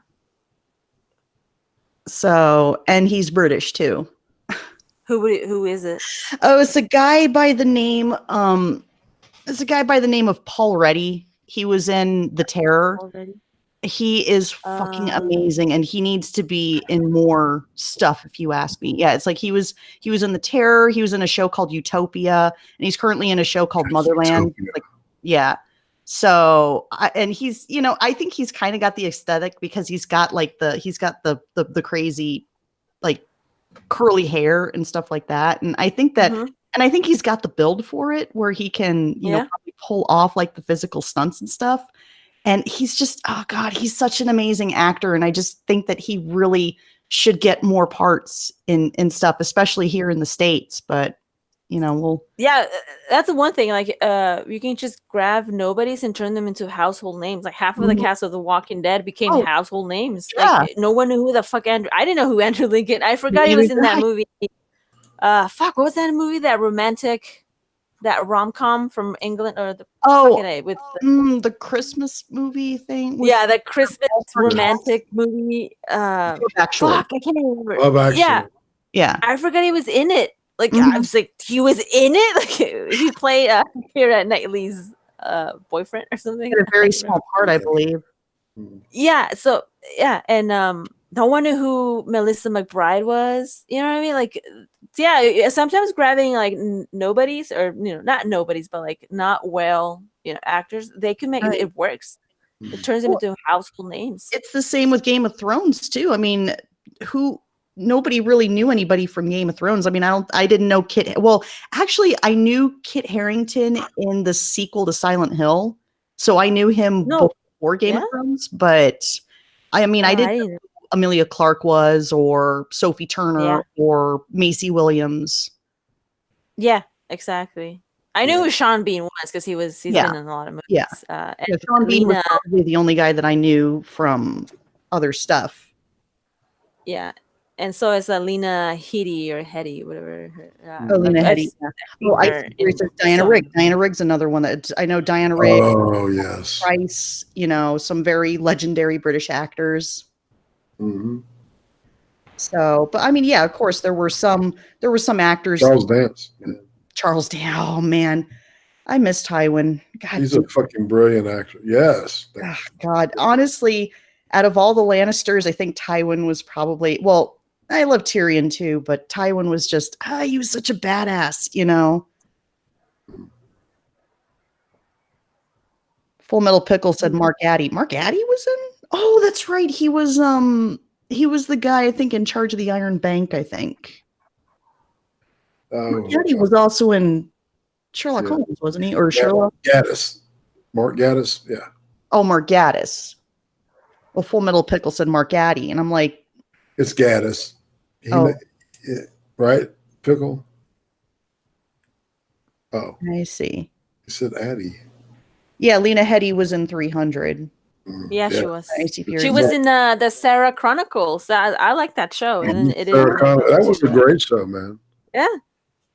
So, and he's British too.
Who is it?
Oh, it's a guy by the name of Paul Reddy. He was in The Terror. He is fucking amazing, and he needs to be in more stuff, if you ask me. Yeah, it's like he was in The Terror. He was in a show called Utopia, and he's currently in a show called Motherland. Like, yeah. So, and he's, I think he's kind of got the aesthetic because he's got the crazy, like, curly hair and stuff like that. And I think that, and I think he's got the build for it, where he can, probably pull off like the physical stunts and stuff. And he's just, oh God, he's such an amazing actor. And I just think that he really should get more parts in stuff, especially here in the States. But,
yeah, that's the one thing. Like, you can just grab nobodies and turn them into household names. Like half of the cast of The Walking Dead became household names.
Yeah.
Like no one knew who the fuck I didn't know who Andrew Lincoln. I forgot he was in that movie. What was that movie? That rom-com from England, or the
the Christmas movie thing.
The Christmas romantic movie.
Actually,
I can't remember.
Yeah.
I forgot he was in it. Like I was like, he was in it. Like he played Keira Knightley's boyfriend or something.
A very small part, I believe.
Yeah. So and no one knew who Melissa McBride was. You know what I mean? Like, sometimes grabbing like nobodies, or not nobodies, but like not well, actors, they can make it works. It turns them into household names.
It's the same with Game of Thrones too. I mean, nobody really knew anybody from Game of Thrones. I mean, I didn't know Kit. Well, actually, I knew Kit Harington in the sequel to Silent Hill, so I knew him before Game of Thrones. But I mean, I didn't know who Amelia Clark was, or Sophie Turner, or Macy Williams.
Yeah, exactly. I knew who Sean Bean was because he's been in a lot of movies.
Yeah, Sean Bean was probably the only guy that I knew from other stuff.
Yeah. And so is Lena Headey or Headey, whatever.
Lena Headey. Diana Rigg. Diana Rigg's another one that I know. Diana Rigg.
Oh yes.
Price. Some very legendary British actors. So, but I mean, yeah, of course, there were some actors.
Charles Dance.
Charles Dance. Oh man, I miss Tywin. God,
he's a fucking brilliant actor. Yes.
Oh, God, honestly, out of all the Lannisters, I think Tywin was probably, well, I love Tyrion too, but Tywin was just, he was such a badass, Full Metal Pickle said Mark Addy. Mark Addy was in? Oh, that's right. He was the guy, I think, in charge of the Iron Bank, I think. Mark Addy was also in Sherlock Holmes, wasn't he? Or Sherlock?
Gaddis. Mark Gaddis, yeah.
Oh, Mark Gaddis. Well, Full Metal Pickle said Mark Addy, and I'm like,
it's Gaddis. Right? Pickle. Oh,
I see.
He said Addy.
Yeah, Lena Headey was in 300.
Yeah, she was.
She
was in the Sarah Chronicles. I like that show. And
that was a great show, man.
Yeah.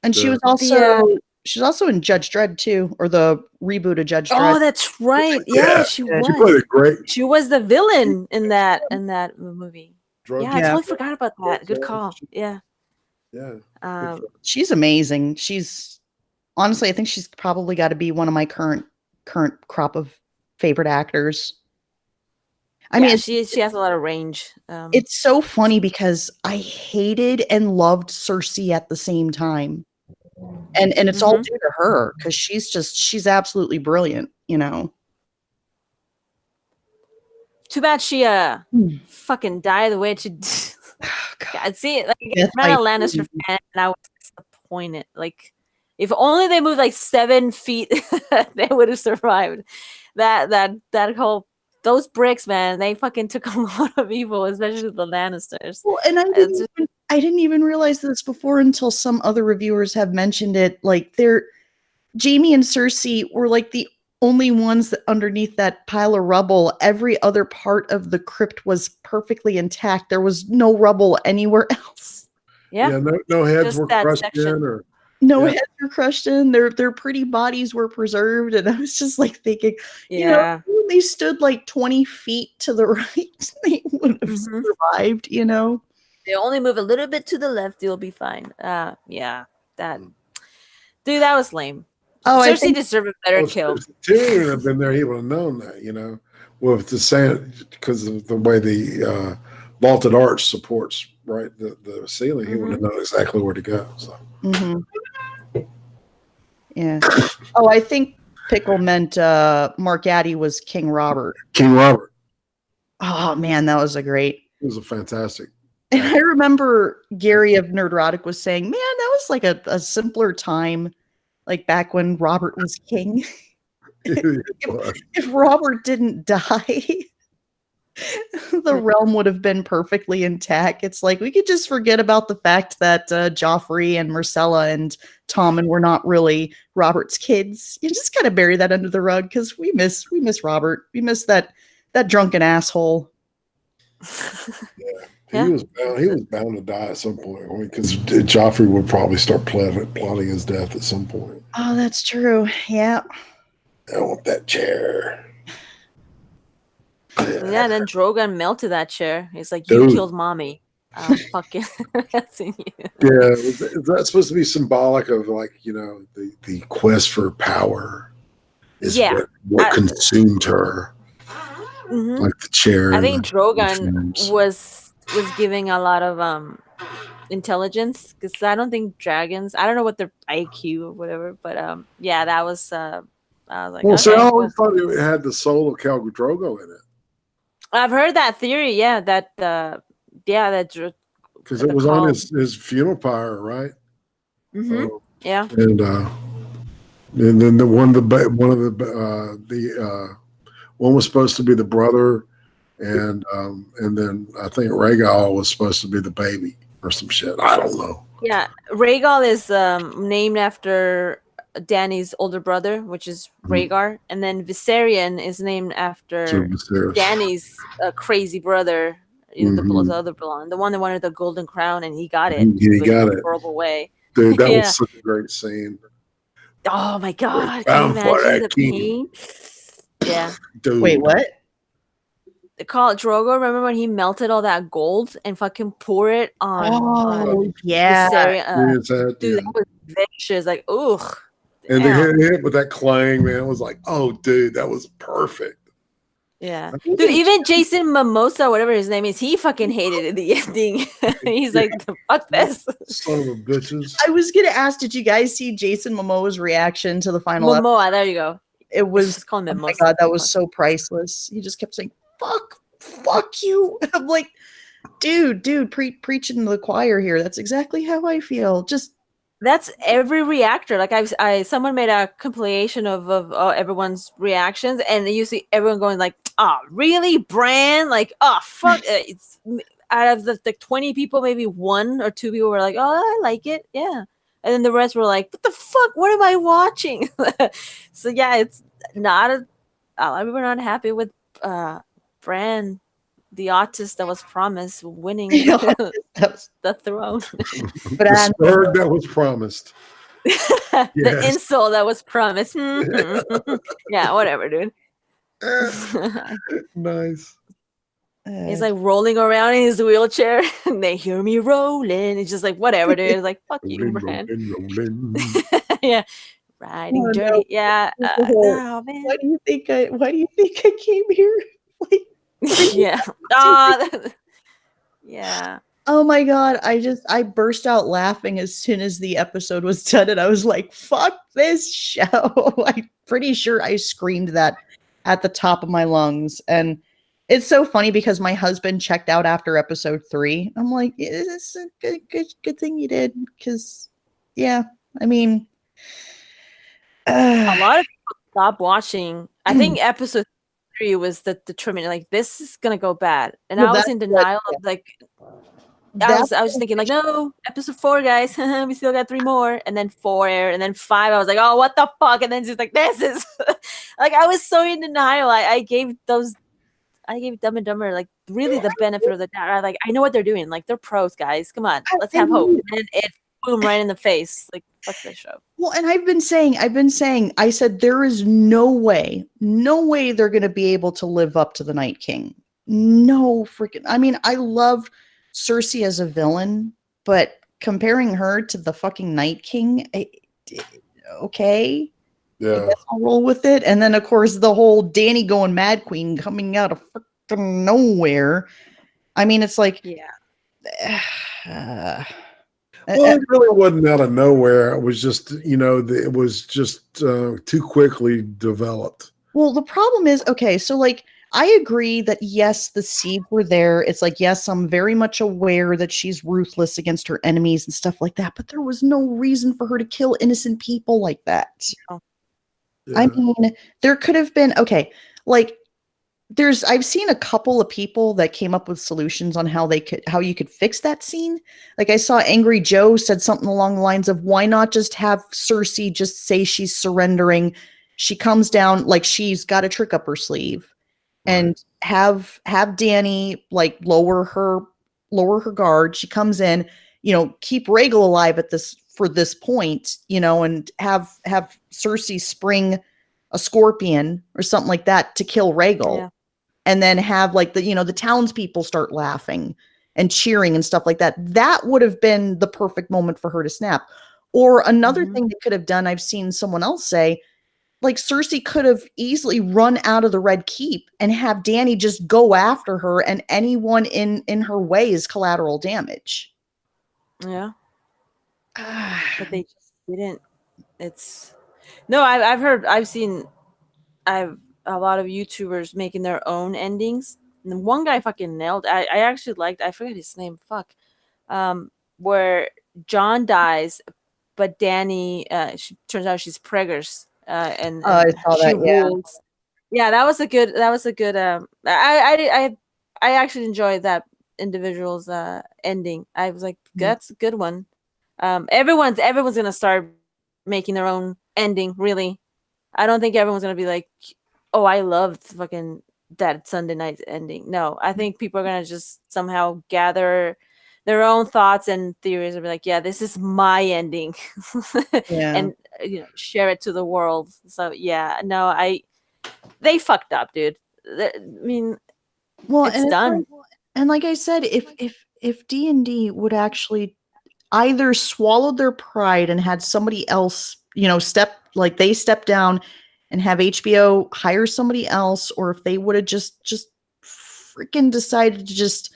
And she was also she's also in Judge Dredd too, or the reboot of Judge Dredd.
Oh, that's right. Yeah, she was.
She played it great.
She was the villain in that movie. I totally forgot about that. Good call. Yeah.
Yeah.
She's amazing. She's honestly, I think she's probably got to be one of my current crop of favorite actors. I mean,
she has a lot of range.
It's so funny because I hated and loved Cersei at the same time. And it's all due to her because she's absolutely brilliant, you know.
Too bad she fucking died the way she did. God, see, like I'm not a Lannister fan, and I was disappointed. Like, if only they moved like 7 feet, they would have survived. That whole those bricks, man, they fucking took a lot of evil, especially the Lannisters.
Well, and I didn't even realize this before until some other reviewers have mentioned it. Like, Jaime and Cersei were like the only ones that underneath that pile of rubble. Every other part of the crypt was perfectly intact. There was no rubble anywhere else.
Yeah,
no heads were crushed in, or
heads were crushed in. Their pretty bodies were preserved, and I was just like thinking, you know, if they stood like 20 feet to the right, they would have survived. You know,
they only move a little bit to the left, you'll be fine. That was lame. Oh, Cersei deserved a better kill.
If Tyrion would have been there, he would have known that, you know. Well, the sand, because of the way the vaulted arch supports the ceiling, he would have known exactly where to go. So.
Yeah. Oh, I think Pickle meant Mark Addy was King Robert.
King Robert.
Oh man, that was
It was a fantastic.
And I remember Gary of Nerdrotic was saying, "Man, that was like a simpler time." Like back when Robert was king. if Robert didn't die, the realm would have been perfectly intact. It's like we could just forget about the fact that Joffrey and Myrcella and Tommen were not really Robert's kids. You just gotta bury that under the rug because we miss Robert. We miss that drunken asshole.
He was bound to die at some point because Joffrey would probably start plotting his death at some point.
Oh, that's true. Yeah.
I want that chair.
Yeah, and then Drogon melted that chair. He's like, "You killed mommy. I'm fucking messing you."
Yeah, is that supposed to be symbolic of, like, you know, the quest for power? Is what consumed her. Like the chair.
I think Drogon was giving a lot of intelligence, because I don't think dragons, I don't know what their IQ or whatever, but that was I was like,
well, so I always thought it had the soul of Khal Drogo in it.
I've heard that theory, that
because it was on his funeral pyre, right?
Yeah.
And then one was supposed to be the brother, and then I think Rhaegal was supposed to be the baby or some shit. I don't know.
Yeah, Rhaegal is named after Dany's older brother, which is Rhaegar, and then Viserion is named after Dany's crazy brother, the other blonde, the one that wanted the golden crown, and he got it.
He got it.
Horrible way.
Dude, that was such a great scene.
Oh my god! Can you imagine the pain? Yeah.
Dude.
Wait, what?
They call it Drogo. Remember when he melted all that gold and fucking pour it on?
Yeah.
Dude, that was vicious. Like, ugh.
And they hit it with that clang, man. It was like, oh, dude, that was perfect.
Yeah. Dude, even Jason Momoa, whatever his name is, he fucking hated it, the ending. He's like, fuck this.
Son of a bitches.
I was going to ask, did you guys see Jason Momoa's reaction to the final
episode? There you go.
it was,
just calling
oh my God, that was so priceless. He just kept saying, fuck you. I'm like, dude, preaching to the choir here. That's exactly how I feel. Just
that's every reactor. Like someone made a compilation of everyone's reactions, and you see everyone going like, "Oh, really, Bran?" Like, "Oh, fuck." It's out of the 20 people, maybe 1 or 2 people were like, "Oh, I like it, yeah," and then the rest were like, "What the fuck? What am I watching?" So yeah, it's not a lot of people are not happy with Bran, the autist that was promised winning the throne.
The spur that was promised.
The insult that was promised. Yeah, whatever, dude.
Nice.
He's like rolling around in his wheelchair, and they hear me rolling. It's just like whatever, dude. It's like fuck you, Bran. Yeah, riding dirty. No. Yeah. Oh man.
Why do you think I came here? Like,
yeah. Yeah.
Oh my God. I burst out laughing as soon as the episode was done, and I was like, fuck this show. I'm pretty sure I screamed that at the top of my lungs. And it's so funny because my husband checked out after episode 3. I'm like, it's a good thing you did. Because, yeah, I mean,
a lot of people stopped watching. I think episode 3 was the trimming. Like, this is gonna go bad, and I was in denial of like. I was just thinking like, no, episode 4, guys, we still got 3 more, and then 4, and then 5. I was like, oh, what the fuck? And then just like, this is like, I was so in denial. I gave Dumb and Dumber like really the benefit of the doubt. Like, I know what they're doing. Like, they're pros, guys. Come on, let's have hope. And it boom right in the face. Like, fuck this show.
Well, and I've been saying, I said there is no way they're going to be able to live up to the Night King. No freaking. I mean, I love Cersei as a villain, but comparing her to the fucking Night King, okay,
yeah,
I guess I'll roll with it. And then of course the whole Dany going Mad Queen coming out of freaking nowhere. I mean, it's like,
well, it really wasn't out of nowhere. It was just, it was just too quickly developed.
Well, the problem is, okay, so like, I agree that yes, the seeds were there. It's like, yes, I'm very much aware that she's ruthless against her enemies and stuff like that, but there was no reason for her to kill innocent people like that.
Oh.
Yeah.
I mean, there could have been, okay, like I've seen a couple of people that came up with solutions on how you could fix that scene. Like, I saw Angry Joe said something along the lines of, why not just have Cersei just say she's surrendering? She comes down like she's got a trick up her sleeve. And have Dany like lower her guard. She comes in, keep Rhaegal alive for this point, and have Cersei spring a scorpion or something like that to kill Rhaegal,
yeah.
and then have like the townspeople start laughing and cheering and stuff like that. That would have been the perfect moment for her to snap. Or another thing they could have done, I've seen someone else say, like, Cersei could have easily run out of the Red Keep and have Dany just go after her, and anyone in her way is collateral damage.
Yeah. But they just didn't. I've seen a lot of YouTubers making their own endings. And one guy fucking nailed. I actually liked, I forget his name. Fuck. Where Jon dies, but Dany, turns out she's preggers. And she rules. Yeah, that was a good. I actually enjoyed that individual's ending. I was like, that's a good one. Everyone's gonna start making their own ending. Really, I don't think everyone's gonna be like, oh, I loved fucking that Sunday night ending. No, I think people are gonna just somehow gather their own thoughts and theories and be like, yeah, this is my ending. And share it to the world. So yeah, no, they fucked up, dude. I mean, well, it's done.
And like I said, if D&D would actually either swallow their pride and had somebody else, step down and have HBO hire somebody else, or if they would have just freaking decided to just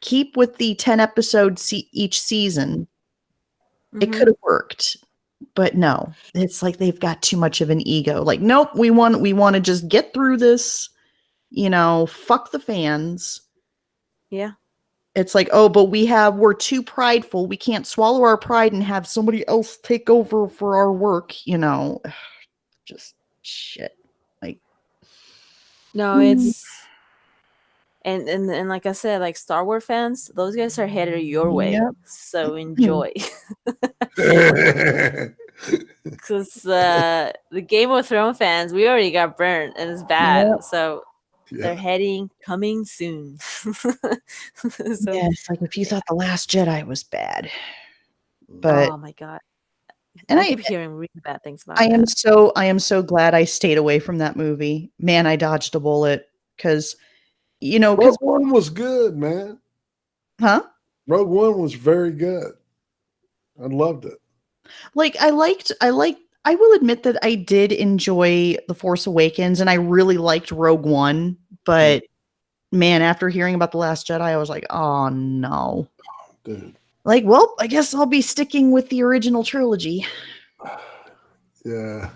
keep with the 10 episodes each season, it could have worked. But no, it's like they've got too much of an ego. Like, nope, we want to just get through this, fuck the fans.
Yeah.
It's like, oh, but we're too prideful. We can't swallow our pride and have somebody else take over for our work, just shit. Like,
no, it's and like I said, like Star Wars fans, those guys are headed your way.
Yep.
So enjoy. Because the Game of Thrones fans, we already got burnt and it's bad.
Yep.
So they're coming soon.
So, yeah, it's like if you thought The Last Jedi was bad. But
oh my god.
And
I keep hearing really bad things about
I
that.
I am so glad I stayed away from that movie. Man, I dodged a bullet because
Rogue One was good, man.
Huh?
Rogue One was very good. I loved it.
Like I will admit that I did enjoy The Force Awakens and I really liked Rogue One, but man, after hearing about The Last Jedi, I was like, oh no.
Oh, dude.
Like, well, I guess I'll be sticking with the original trilogy.
Yeah.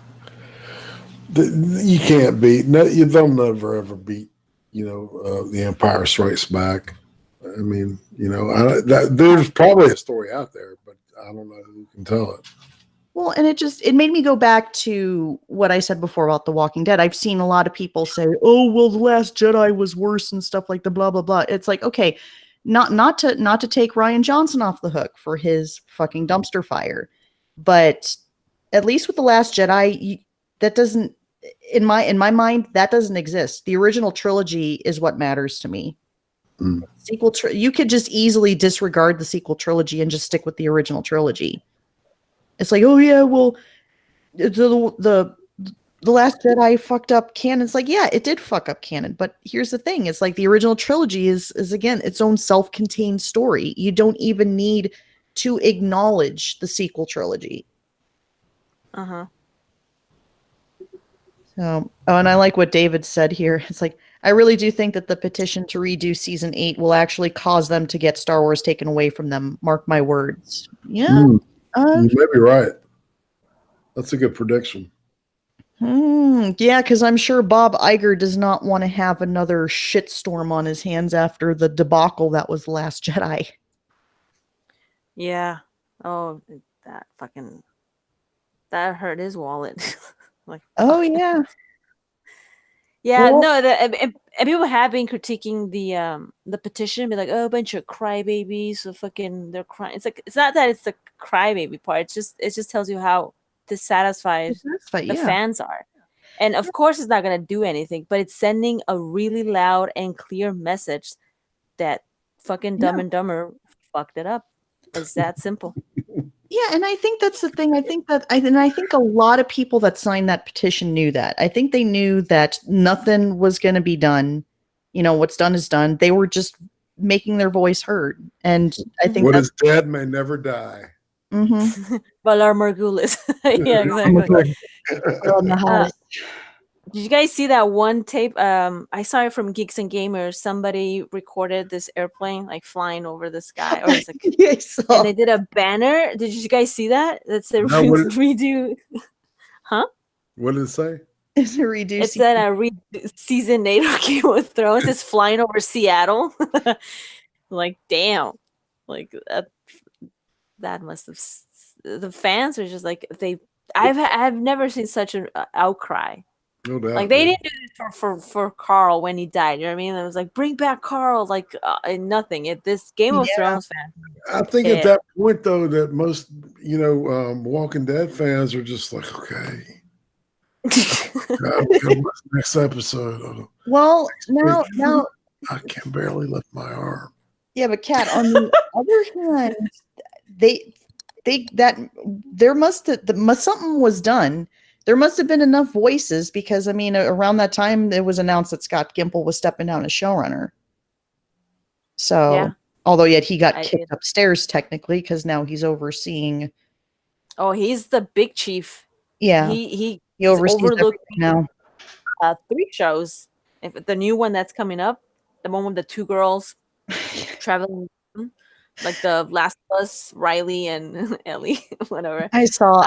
You can't beat, they'll never ever beat, The Empire Strikes Back. I mean, there's probably a story out there, but I don't know who can tell it.
Well, and it made me go back to what I said before about The Walking Dead. I've seen a lot of people say, "Oh, well, The Last Jedi was worse" and stuff like the blah blah blah. It's like, okay, not to take Rian Johnson off the hook for his fucking dumpster fire, but at least with The Last Jedi, that doesn't in my mind that doesn't exist. The original trilogy is what matters to me. Sequel you could just easily disregard the sequel trilogy and just stick with the original trilogy. It's like, oh yeah, well, the Last Jedi fucked up canon. It's like, yeah, it did fuck up canon, but here's the thing: it's like the original trilogy is again its own self-contained story. You don't even need to acknowledge the sequel trilogy. So, and I like what David said here. It's like, I really do think that the petition to redo season 8 will actually cause them to get Star Wars taken away from them. Mark my words. Yeah.
You may be right. That's a good prediction.
Yeah, because I'm sure Bob Iger does not want to have another shitstorm on his hands after the debacle that was The Last Jedi.
Yeah. Oh, that hurt his wallet. Like,
oh yeah.
Yeah, well, no, and people have been critiquing the petition, be like, oh, a bunch of crybabies, so fucking they're crying. It's like, it's not that it's the crybaby part. It just tells you how dissatisfied the fans are. And of course it's not gonna do anything, but it's sending a really loud and clear message that fucking Dumb and Dumber fucked it up. It's that simple.
Yeah, and I think that's the thing. I think a lot of people that signed that petition knew that. I think they knew that nothing was going to be done. What's done is done. They were just making their voice heard, and I think
what is dead may never die.
Valar Morghulis. Yeah, exactly. Did you guys see that one tape? I saw it from Geeks and Gamers. Somebody recorded this airplane like flying over the sky, or it's like, and they did a banner. Did you guys see that? That's a redo. Huh?
What did it say?
It's a redo.
It said season 8 of Game of Thrones is flying over Seattle. Like, damn, like that must have. The fans are just like I've never seen such an outcry.
No doubt,
like they didn't do this for Carl when he died. You know what I mean? It was like, bring back Carl, like nothing. This Game of Thrones fan.
I think at that point though, that most Walking Dead fans are just like, okay, what's the next episode?
Well, now
I can barely lift my arm.
Yeah, but Kat, on the other hand, something was done. There must have been enough voices because, I mean, around that time, it was announced that Scott Gimple was stepping down as showrunner. So, although yet he got kicked upstairs technically because now he's overseeing.
Oh, he's the big chief.
Yeah,
he
oversees now.
3 shows. If the new one that's coming up, the one with the 2 girls traveling. like the Last of Us, Riley and Ellie, whatever.
I saw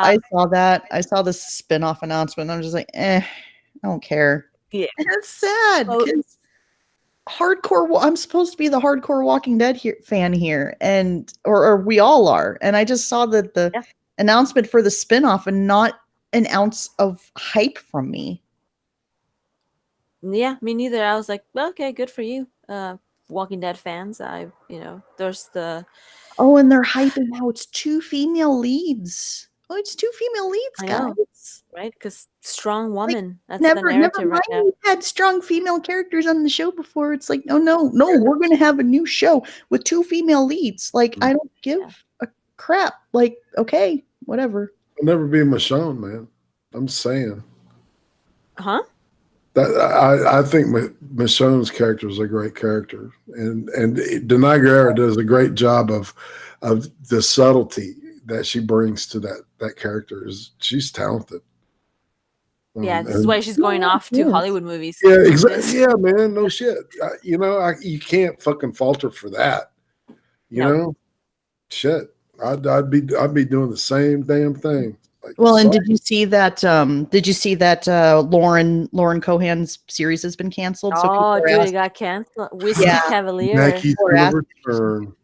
that. I saw the spin-off announcement. I'm just like, I don't care.
Yeah.
And it's sad because I'm supposed to be the hardcore Walking Dead fan here, and or we all are. And I just saw that the announcement for the spin-off and not an ounce of hype from me.
Yeah, me neither. I was like, well, okay, good for you, Walking Dead fans. There's the
and they're hyping how it's 2 female leads. Oh, it's 2 female leads,
I know,
guys.
right? Because strong woman. That's
Never
the narrative
mind.
right now.
We've had strong female characters on the show before. It's like, no, we're going to have a new show with 2 female leads. Like, I don't give a crap. Like, okay, whatever.
I'll never be Michonne, man. I'm saying.
Huh?
I think Michonne's character is a great character, and Denai Guerrero does a great job of the subtlety that she brings to that character. She's talented.
Yeah, this is why she's going off to Hollywood movies.
Yeah, exactly. Yeah, man, no shit. You can't fucking falter for that. You know, shit. I'd be doing the same damn thing. Like,
well, and did you see that? Lauren Cohan's series has been canceled?
Oh, so dude, it got canceled. Whiskey Cavalier.
Mackey's return.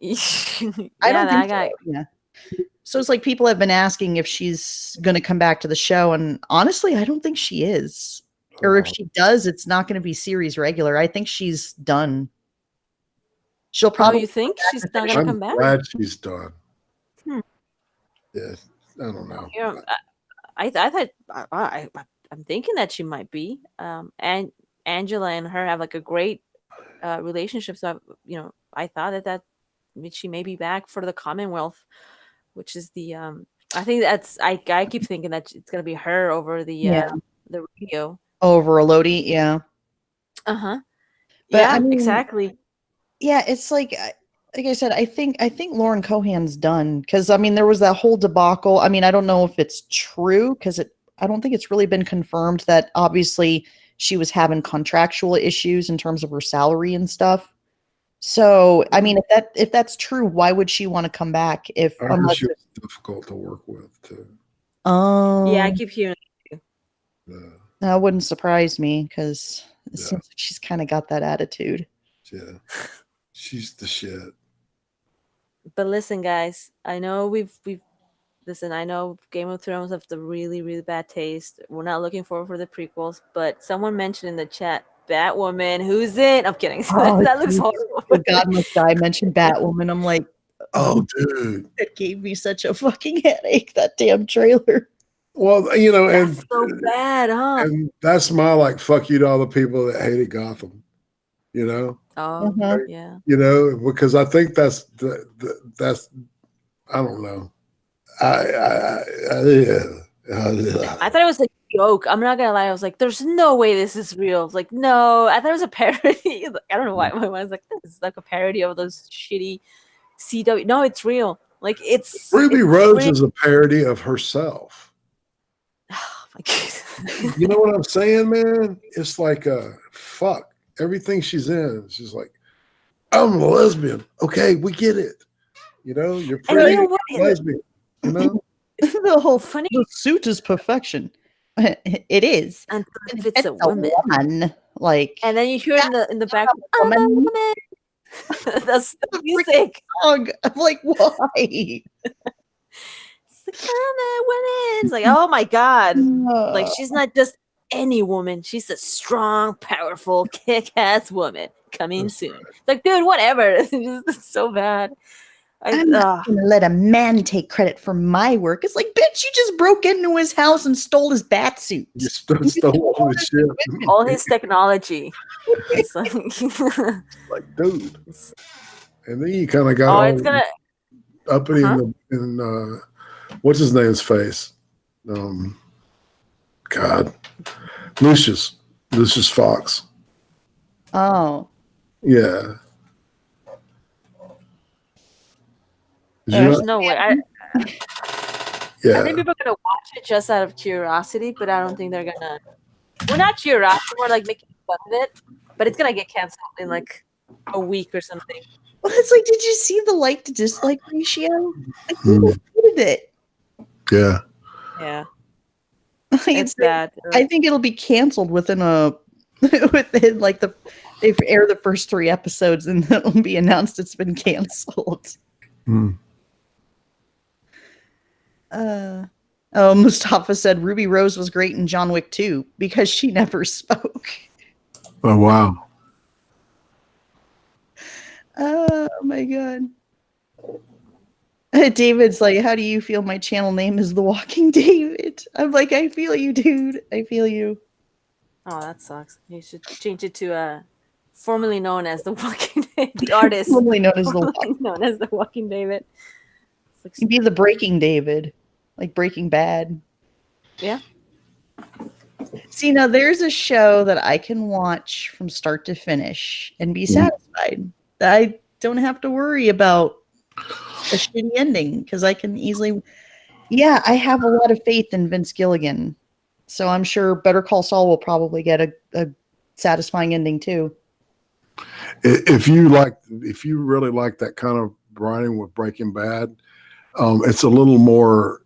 I don't think so. Yeah. So it's like people have been asking if she's going to come back to the show, and honestly, I don't think she is. Or if she does, it's not going to be series regular. I think she's done. She'll probably.
Oh, you think she's not going to come back?
I'm glad she's done. Yeah. I don't know.
I thought I'm thinking that she might be. And Angela and her have like a great relationship. So I thought that she may be back for the Commonwealth, which is the I think that's I keep thinking that it's gonna be her over the radio.
Over Elodie, yeah.
Yeah, exactly.
Yeah, it's like I said, I think Lauren Cohan's done, because I mean there was that whole debacle. I mean, I don't know if it's true, because I don't think it's really been confirmed that obviously she was having contractual issues in terms of her salary and stuff. So I mean, if that's true, why would she want to come back? Unless
she was difficult to work with too.
Oh,
yeah, I keep hearing that too.
That wouldn't surprise me, because it seems like she's kind of got that attitude.
Yeah, she's the shit.
But listen, guys, I know I know Game of Thrones have the really, really bad taste. We're not looking forward for the prequels, but someone mentioned in the chat, Batwoman, who's in? I'm kidding. That looks horrible.
God must die mentioned Batwoman. I'm like,
oh, dude.
It gave me such a fucking headache, that damn trailer.
Well,
that's so bad, huh?
And that's my fuck you to all the people that hated Gotham.
Oh, yeah.
Because I think that's I don't know. I
thought it was a joke. I'm not gonna lie. I was like, "There's no way this is real." I was like, "No." I thought it was a parody. I don't know why my mind's like, "This is like a parody of those shitty CW." No, it's real. Like it's
Ruby Rose is a parody of herself.
Oh my god.
You know what I'm saying, man? It's like fuck. Everything she's in, she's like, I'm a lesbian. Okay, we get it. You're pretty lesbian.
The whole the suit is perfection. It is.
And it's a woman.
Like,
and then you hear in the background, I'm a woman. That's the music.
I'm like, why?
It's like, I'm a woman. It's like, oh my god. Like, she's not just any woman. She's a strong, powerful, kick-ass woman coming soon. It's like, dude, whatever. It's so bad.
I'm not gonna let a man take credit for my work. It's like, bitch, you just broke into his house and stole his bat suit.
You stole all his shit.
All his technology. It's like,
dude. And then you kind of got
it's gonna
uppity in what's his name's face? God. Lucius Fox.
Oh.
Yeah.
There's no way. I think people are gonna watch it just out of curiosity, but I don't think they're gonna. We're not curiosity. We're like making fun of it, but it's gonna get canceled in like a week or something.
Well, it's like, did you see the like to dislike ratio? I think
Mm.
I hated it.
Yeah.
Yeah.
It's
bad.
I think it'll be canceled within like they air the first 3 episodes and then it'll be announced it's been canceled.
Mm.
Mustafa said Ruby Rose was great in John Wick 2 because she never spoke.
Oh wow.
Oh my god. David's like, how do you feel my channel name is The Walking David? I'm like, I feel you, dude. I feel you.
Oh, that sucks. You should change it to formerly known as The Walking David, the artist.
Formerly known as
The Walking David.
You'd be the Breaking David, like Breaking Bad.
Yeah.
See, now there's a show that I can watch from start to finish and be satisfied. I don't have to worry about a shitty ending because I can easily. Yeah, I have a lot of faith in Vince Gilligan, so I'm sure Better Call Saul will probably get a satisfying ending too.
If you really like that kind of writing with Breaking Bad, it's a little more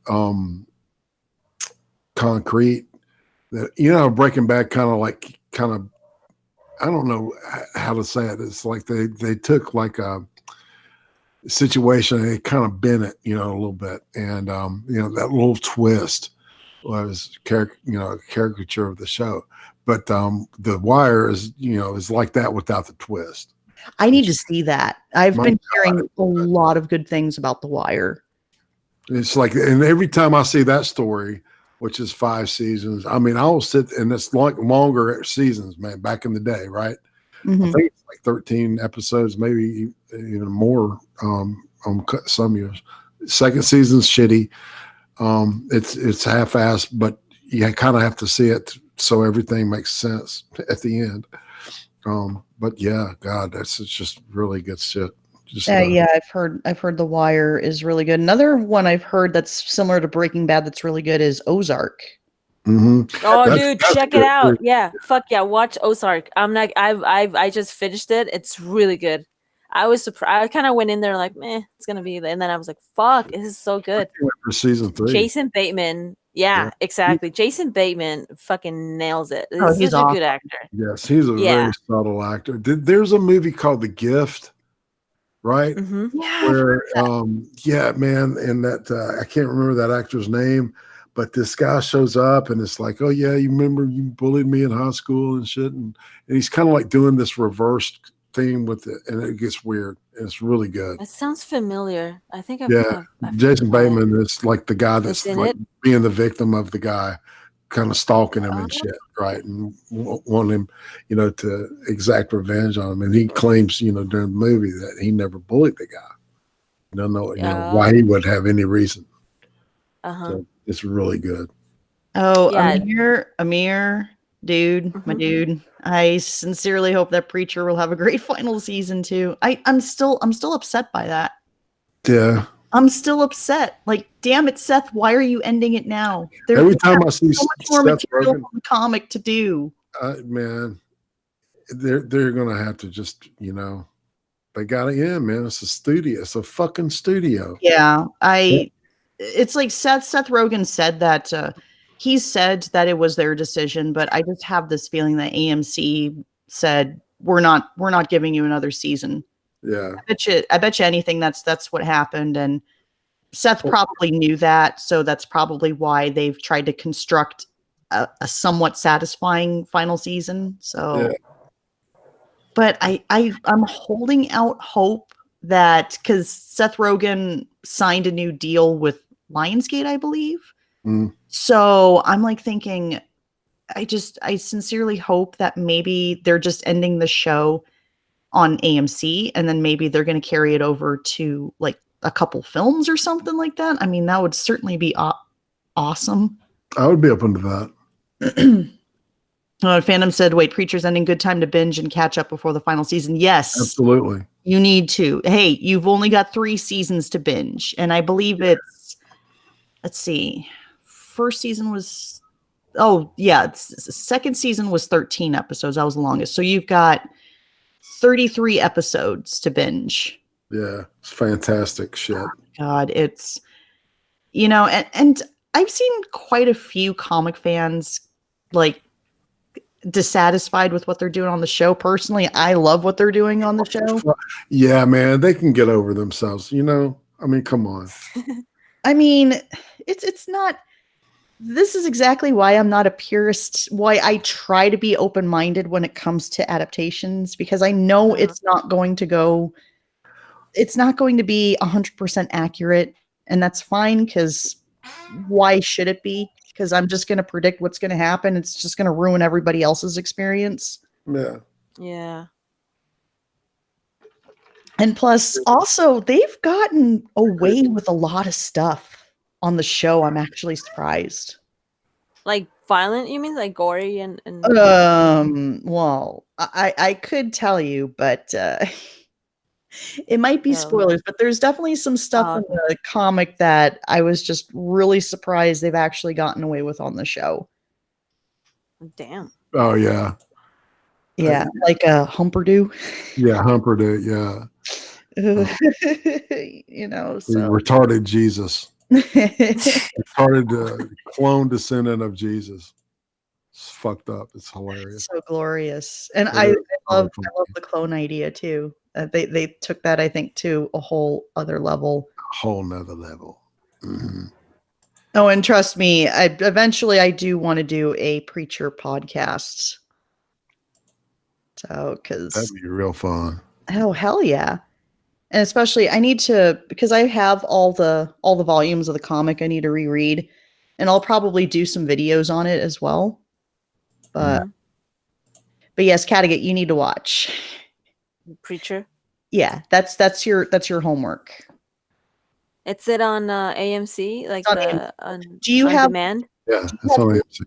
concrete. That Breaking Bad kind of I don't know how to say it. It's like they took like a situation and they kind of bent it, a little bit, and that little twist was a caricature of the show. But The Wire is like that without the twist.
I need to see that. I've been hearing a lot of good things about The Wire.
It's like, and every time I see that story, which is 5 seasons, I mean, I will sit, and it's longer seasons, man, back in the day, right? I think it's like 13 episodes, maybe even more on some years. Second season's shitty. It's half-assed, but you kind of have to see it so everything makes sense at the end. But yeah, God, it's just really good shit.
Yeah, I've heard The Wire is really good. Another one I've heard that's similar to Breaking Bad that's really good is Ozark.
Mm-hmm.
Oh, dude, check it out. Yeah, fuck yeah, watch Ozark. I just finished it. It's really good. I was surprised. I kind of went in there like, meh, it's gonna be, and then I was like, fuck, this is so good.
For season 3,
Jason Bateman. Yeah, exactly. Jason Bateman fucking nails it. He's such a good actor.
Yes, he's a very subtle actor. There's a movie called The Gift, right?
Mm-hmm.
Yeah,
where man, and that I can't remember that actor's name, but this guy shows up and it's like, oh yeah, you remember you bullied me in high school and shit, and he's kind of like doing this reversed thing with it, and it gets weird. And it's really good.
It sounds familiar. I think I've
Jason Bateman is like the guy that's like
it?
being the victim of the guy kind of stalking him and shit, right? And want him, to exact revenge on him. And he claims, during the movie that he never bullied the guy. Don't know, why he would have any reason. So it's really good.
Oh, yeah. Amir, dude, my dude. I sincerely hope that Preacher will have a great final season too. I'm still upset by that.
Yeah.
I'm still upset. Like, damn it, Seth, why are you ending it now?
Every time I see
so much more material from the comic to do. Man,
they're gonna have to just, they gotta end, man. It's a studio. It's a fucking studio.
Yeah. It's like Seth Rogen said that he said that it was their decision, but I just have this feeling that AMC said we're not giving you another season.
Yeah,
I bet you anything that's what happened, and Seth probably knew that, so that's probably why they've tried to construct a somewhat satisfying final season. So, but I'm holding out hope that because Seth Rogen signed a new deal with Lionsgate, I believe. So I'm like thinking, I sincerely hope that maybe they're just ending the show on AMC and then maybe they're going to carry it over to like a couple films or something like that. I mean, that would certainly be awesome.
I would be open to that.
Phantom said, wait, Preacher's ending, good time to binge and catch up before the final season. Yes,
absolutely.
You need to. Hey, you've only got 3 seasons to binge. And I believe it's, let's see, first season was, second season was 13 episodes. That was the longest. So you've got 33 episodes to binge.
Yeah, it's fantastic shit.
Oh, God, it's, and I've seen quite a few comic fans like dissatisfied with what they're doing on the show. Personally, I love what they're doing on the show.
Yeah, man, they can get over themselves. I mean, come on.
I mean, it's not. This is exactly why I'm not a purist. Why I try to be open-minded when it comes to adaptations, because I know it's not going to go. It's not going to be 100% accurate, and that's fine. Because why should it be? Because I'm just going to predict what's going to happen. It's just going to ruin everybody else's experience.
Yeah.
Yeah.
And plus, also, they've gotten away with a lot of stuff on the show. I'm actually surprised.
Like violent, you mean? Like gory and
well, I could tell you, but it might be spoilers, but there's definitely some stuff in the comic that I was just really surprised they've actually gotten away with on the show.
Damn.
Oh, yeah.
Yeah, like a Humperdew.
Yeah, Humperdew, yeah.
So
retarded Jesus. Retarded clone descendant of Jesus. It's fucked up. It's hilarious.
So glorious. And I love the clone idea too. They took that, I think, to a whole other level.
A whole nother level. Mm-hmm.
Oh, and trust me, eventually I do want to do a preacher podcast. So,
that'd be real fun.
Oh, hell yeah. And especially I need to, because I have all the volumes of the comic I need to reread, and I'll probably do some videos on it as well. But yes, Kattegat, you need to watch
Preacher.
Yeah, that's your homework.
Is it on AMC? Like
do you have
demand?
Yeah, it's on AMC.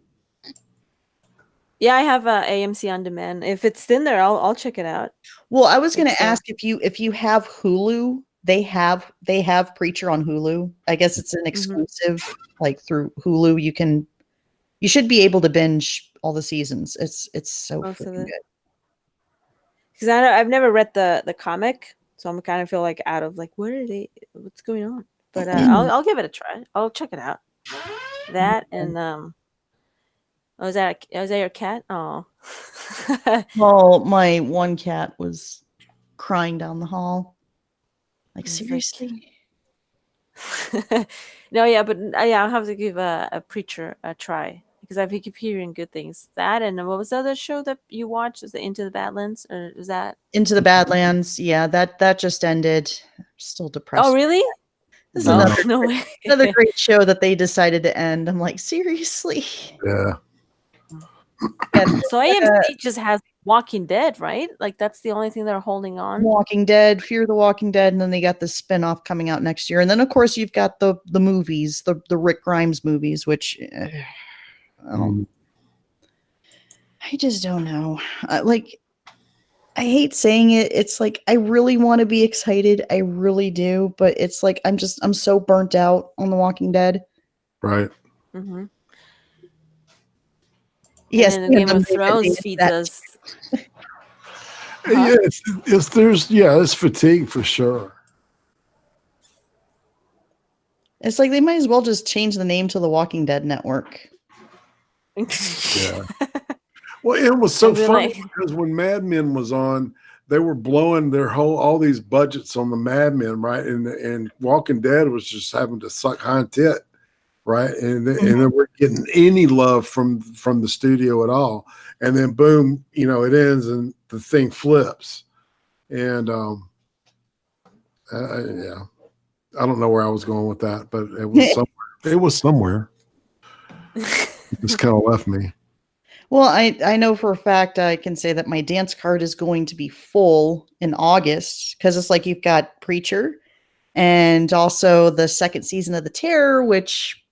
Yeah, I have AMC on demand. If it's in there, I'll check it out.
Well, I was going to ask if you have Hulu. They have Preacher on Hulu. I guess it's an exclusive, like through Hulu. You should be able to binge all the seasons. It's so freaking good.
Because I've never read the comic, so I'm kind of feel like out of like what's going on? But I'll give it a try. I'll check it out. That and was that your cat? Oh.
Well, my one cat was crying down the hall. Like, seriously?
No, yeah, but I'll have to give a Preacher a try because I keep hearing good things. That and what was the other show that you watched? Is it Into the Badlands, or is that
Into the Badlands? Yeah, that just ended. I'm still depressed.
Oh, really?
This is another great show that they decided to end. I'm like, seriously?
Yeah.
So AMC just has Walking Dead, right? Like that's the only thing they're holding on.
Walking Dead, Fear the Walking Dead, and then they got the spinoff coming out next year. And then of course you've got the movies, the Rick Grimes movies, which I just don't know. I hate saying it. It's like I really want to be excited. I really do, but it's like I'm so burnt out on The Walking Dead.
Right.
Mm-hmm.
Yes,
and Game of Thrones feeds us.
Yeah, it's fatigue for sure.
It's like they might as well just change the name to the Walking Dead Network.
Yeah. Well, it was so funny because when Mad Men was on, they were blowing all these budgets on the Mad Men, right? And Walking Dead was just having to suck hind tit. Right. And then we're getting any love from the studio at all. And then boom, it ends and the thing flips. And yeah, I don't know where I was going with that, but it was somewhere. It was somewhere. It just kind of left me.
Well, I know for a fact I can say that my dance card is going to be full in August because it's like you've got Preacher and also the second season of The Terror, which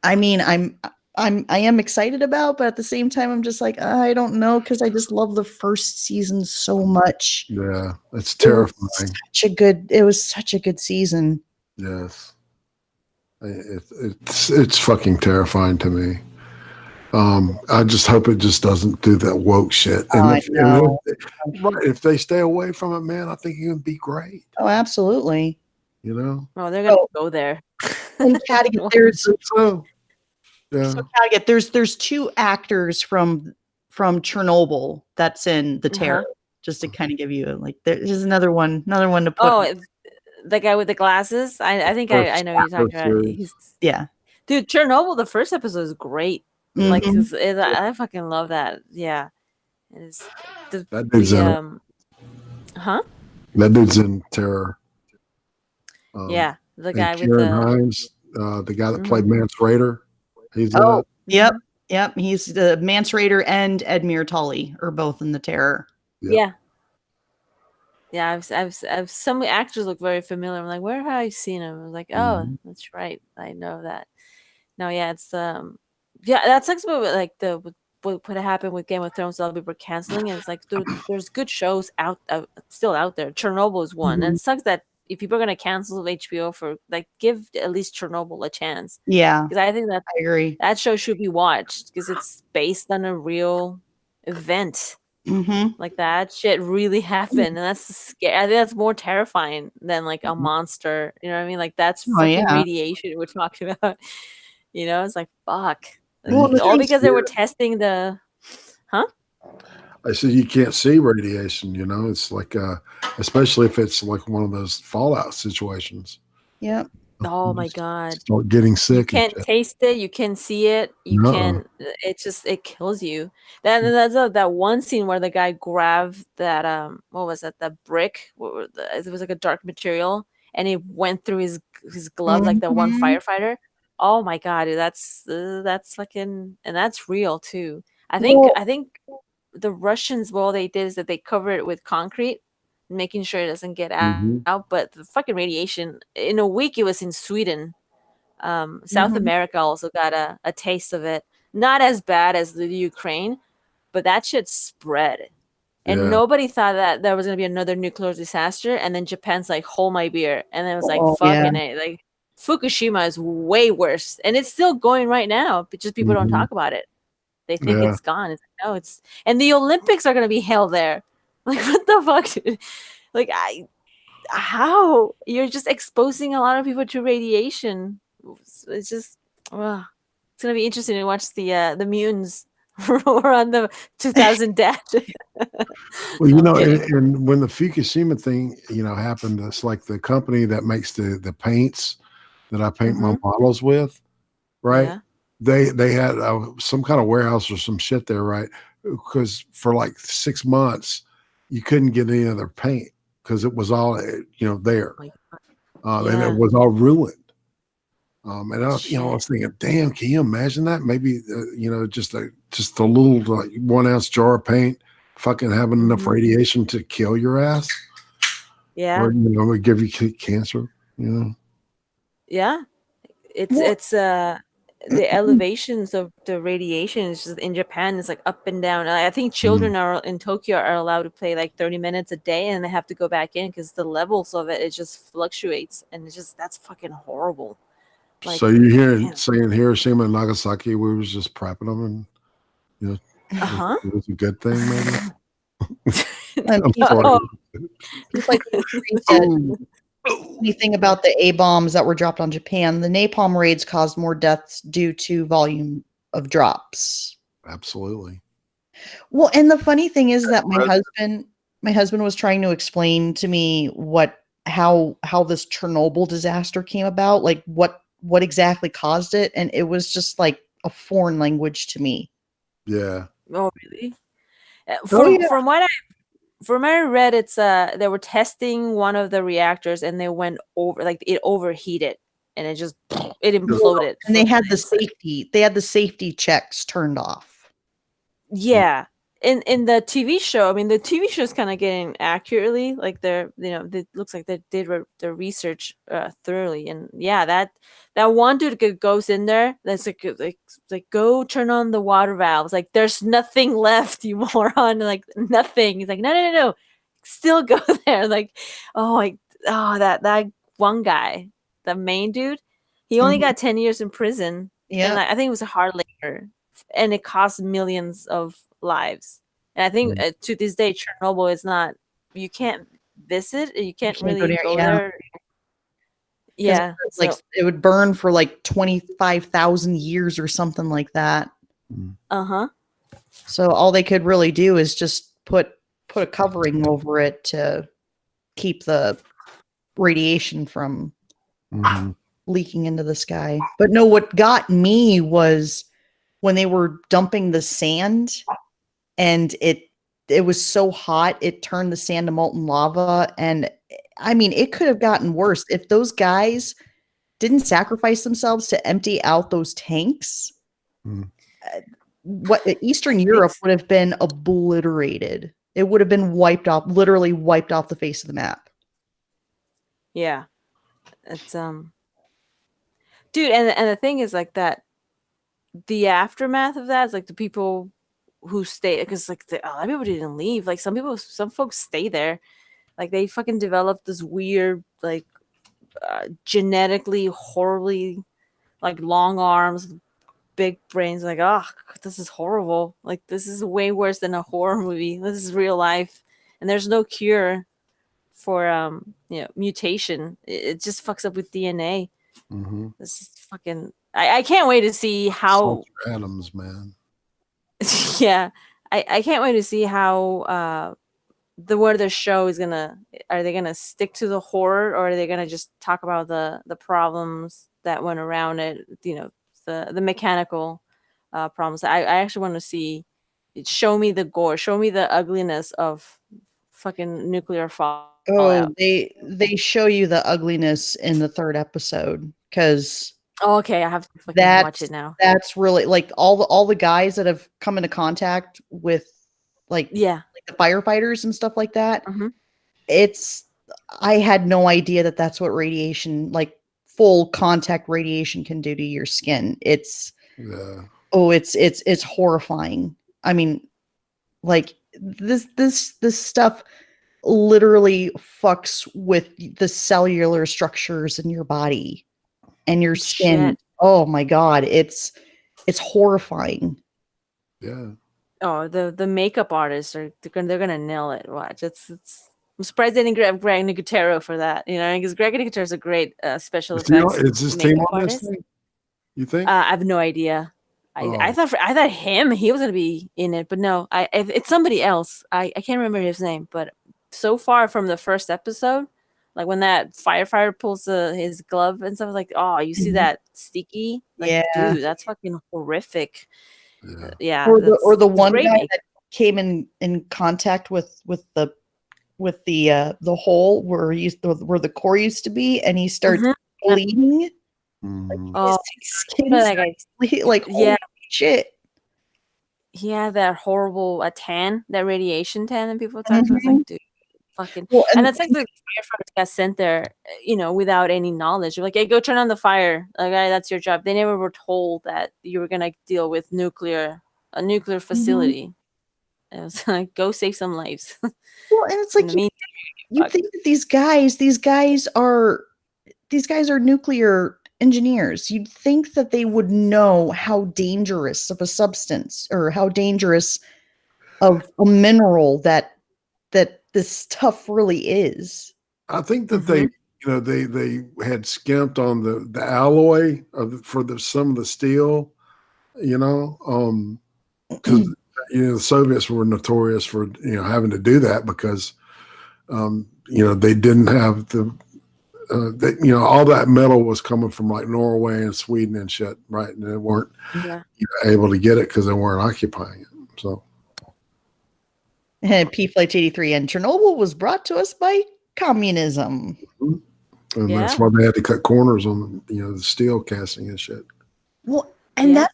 I mean, I am excited about, but at the same time, I'm just like, I don't know, because I just love the first season so much.
Yeah, it's terrifying.
It was such a good season.
Yes, it's fucking terrifying to me. I just hope it just doesn't do that woke shit. And if they stay away from it, man, I think it can be great.
Oh, absolutely.
You know?
Oh, they're gonna go there.
And Kattegat, there's
yeah.
So Kattegat, there's 2 actors from Chernobyl that's in The Terror. Just to kind of give you there's another one to put.
Oh, the guy with the glasses. I think I know you're talking about. Dude, Chernobyl. The fir's episode is great.
Mm-hmm.
Like I fucking love that. Yeah,
that dude's in That dude's in Terror.
Yeah, the guy with
Kieran Hines, the guy that played Mance Rayder. He's
Yep. He's the Mance Rayder and Edmure Tully are both in The Terror.
Yeah. I've some actors look very familiar. I'm like, where have I seen him? I was like, oh, that's right, I know that. No, yeah, it's that sucks about like what happened with Game of Thrones. A lot of people were canceling, and it's like there's good shows still out there. Chernobyl is one, and it sucks that if people are gonna cancel HBO for give at least Chernobyl a chance.
Yeah,
because I think that
I agree.
That show should be watched because it's based on a real event. Like that shit really happened, and that's scary. I think that's more terrifying than a monster. You know what I mean? Like that's fucking radiation we're talking about. It's like fuck. All because they were testing the.
I said you can't see radiation. It's like especially if it's like one of those fallout situations.
Yep.
Oh my god!
Start getting sick.
You can't taste it. You can see it. You can. It kills you. That one scene where the guy grabbed that what was that? The brick. It was like a dark material, and it went through his glove like the one firefighter. Oh my god, dude, that's fucking, and that's real too. I think the Russians, what they did is that they covered it with concrete, making sure it doesn't get out. But the fucking radiation, in a week, it was in Sweden. South America also got a taste of it. Not as bad as the Ukraine, but that shit spread. And nobody thought that there was going to be another nuclear disaster. And then Japan's like, hold my beer. And then it was like, fucking it. Like, Fukushima is way worse. And it's still going right now, but just people don't talk about it. They think it's gone. It's like, no, it's... And the Olympics are going to be held there. Like, what the fuck, dude? Like, how? You're just exposing a lot of people to radiation. It's just... it's going to be interesting to watch the mutants roar on the 2000 death.
Well, and when the Fukushima thing, happened, it's like the company that makes the paints that I paint my models with, right? Yeah. They had some kind of warehouse or some shit there, right? Because for like 6 months, you couldn't get any other paint because it was all there, and it was all ruined. And I was thinking, damn, can you imagine that? Maybe just a little 1 ounce jar of paint, fucking having enough radiation to kill your ass.
Yeah,
or would give you cancer.
Yeah, it's the elevations of the radiation is just in Japan. It's like up and down. I think children are in Tokyo are allowed to play like 30 minutes a day, and they have to go back in because the levels of it just fluctuates, and that's fucking horrible.
Like, so you hear saying Hiroshima and Nagasaki, we was just prepping them, and it was a good thing, maybe.
Just like anything about the A-bombs that were dropped on Japan, the napalm raids caused more deaths due to volume of drops.
Absolutely.
Well, and the funny thing is that my husband was trying to explain to me how this Chernobyl disaster came about, like what exactly caused it, and it was just like a foreign language to me.
Yeah.
Oh, really? From what I read, it's they were testing one of the reactors and they went over, like it overheated and it imploded.
And they had the safety checks turned off.
Yeah. In the TV show, I mean, the TV show is kind of getting accurately, like it looks like they did the research thoroughly, and yeah, that one dude goes in there, that's like go turn on the water valves, like there's nothing left, you moron, like nothing. He's like no, still go there, like that one guy, the main dude, he only got 10 years in prison. Yeah, and I think it was a hard labor and it costs millions of lives. And I think to this day, Chernobyl is not. You can't visit. You can't really go there. Yeah,
like it would burn for like 25,000 years or something like that. So all they could really do is just put a covering over it to keep the radiation from leaking into the sky. But no, what got me was when they were dumping the sand, and it was so hot it turned the sand to molten lava. And I mean, it could have gotten worse if those guys didn't sacrifice themselves to empty out those tanks. What Eastern Europe would have been obliterated. It would have been wiped off, literally wiped off the face of the map.
Yeah, it's dude, and the thing is like that. The aftermath of that is like the people who stay, because like a lot of people didn't leave. Like some folks stay there. Like they fucking developed this weird like genetically horribly like long arms, big brains. Like, oh, this is horrible. Like this is way worse than a horror movie. This is real life, and there's no cure for mutation. It just fucks up with DNA. This is fucking. I can't wait to see how
atoms, man.
Yeah, I can't wait to see how where the show is gonna. Are they gonna stick to the horror, or are they gonna just talk about the problems that went around it? The mechanical problems. I actually want to see. Show me the gore. Show me the ugliness of fucking nuclear fallout.
Oh, they show you the ugliness in the 3rd episode because.
Oh, okay, I have to fucking watch it now.
That's really like all the guys that have come into contact with like the firefighters and stuff like that. I had no idea that that's what radiation, like full contact radiation, can do to your skin. It's horrifying. I mean, like this stuff literally fucks with the cellular structures in your body and your skin. Shit. Oh my god, it's horrifying.
Yeah.
Oh, the makeup artists they're gonna nail it. Watch, it's. I'm surprised they didn't grab Greg Nicotero for that. Because Greg Nicotero is a great special effects.
Is his team on this thing? You think?
I have no idea. I thought he was gonna be in it, but no, it's somebody else. I can't remember his name, but so far from the first episode. Like when that firefighter pulls his glove and stuff, like, oh, you see that sticky? Like, dude, that's fucking horrific. Yeah.
Or the one guy that came in contact with the hole where the core used to be, and he starts bleeding.
Like,
skin like holy shit.
He had that horrible tan, that radiation tan, and people talk about. Like, dude. Fucking and that's like the firefighters got sent there, without any knowledge. Like, hey, go turn on the fire. Like, that's your job. They never were told that you were gonna deal with a nuclear facility. It was like, go save some lives.
Well, and it's like you think that these guys are nuclear engineers. You'd think that they would know how dangerous of a substance or how dangerous of a mineral that this stuff really is.
I think that they had skimped on the alloy for some of the steel, because the Soviets were notorious for having to do that because they didn't have all that metal was coming from like Norway and Sweden and shit, right? And they weren't able to get it because they weren't occupying it. So.
P Flight 83 and Chernobyl was brought to us by communism.
And that's why they had to cut corners on the steel casting and shit.
Well, and that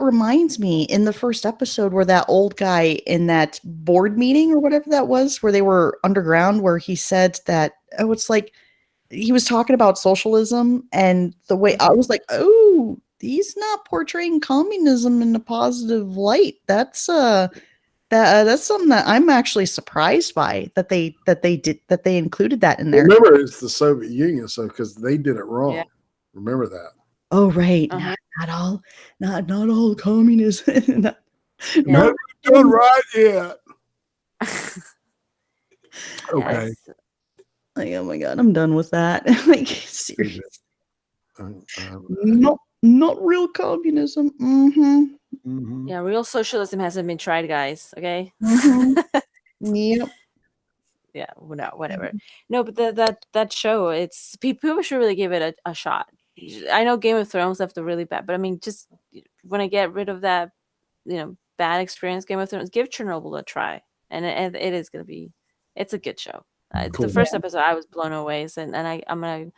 reminds me, in the first episode where that old guy in that board meeting or whatever that was, where they were underground, where he said that it's like he was talking about socialism, and the way I was like, oh, he's not portraying communism in a positive light. That's something that I'm actually surprised by that they included that in there.
Remember, it's the Soviet Union, so because they did it wrong. Yeah. Remember that.
Oh, right. Not all communism.
Not done right yet. Okay.
Yes.
Like, oh my God, I'm done with that. Like, seriously. Not real communism.
Yeah, real socialism hasn't been tried, guys. Okay.
Yep.
Yeah, no, whatever. No, but that show, it's people should really give it a shot. I know Game of Thrones left a really bad, but I mean, just when I get rid of that, bad experience, Game of Thrones, give Chernobyl a try, and it is gonna be, it's a good show.
Cool.
The first episode, I was blown away, and I'm gonna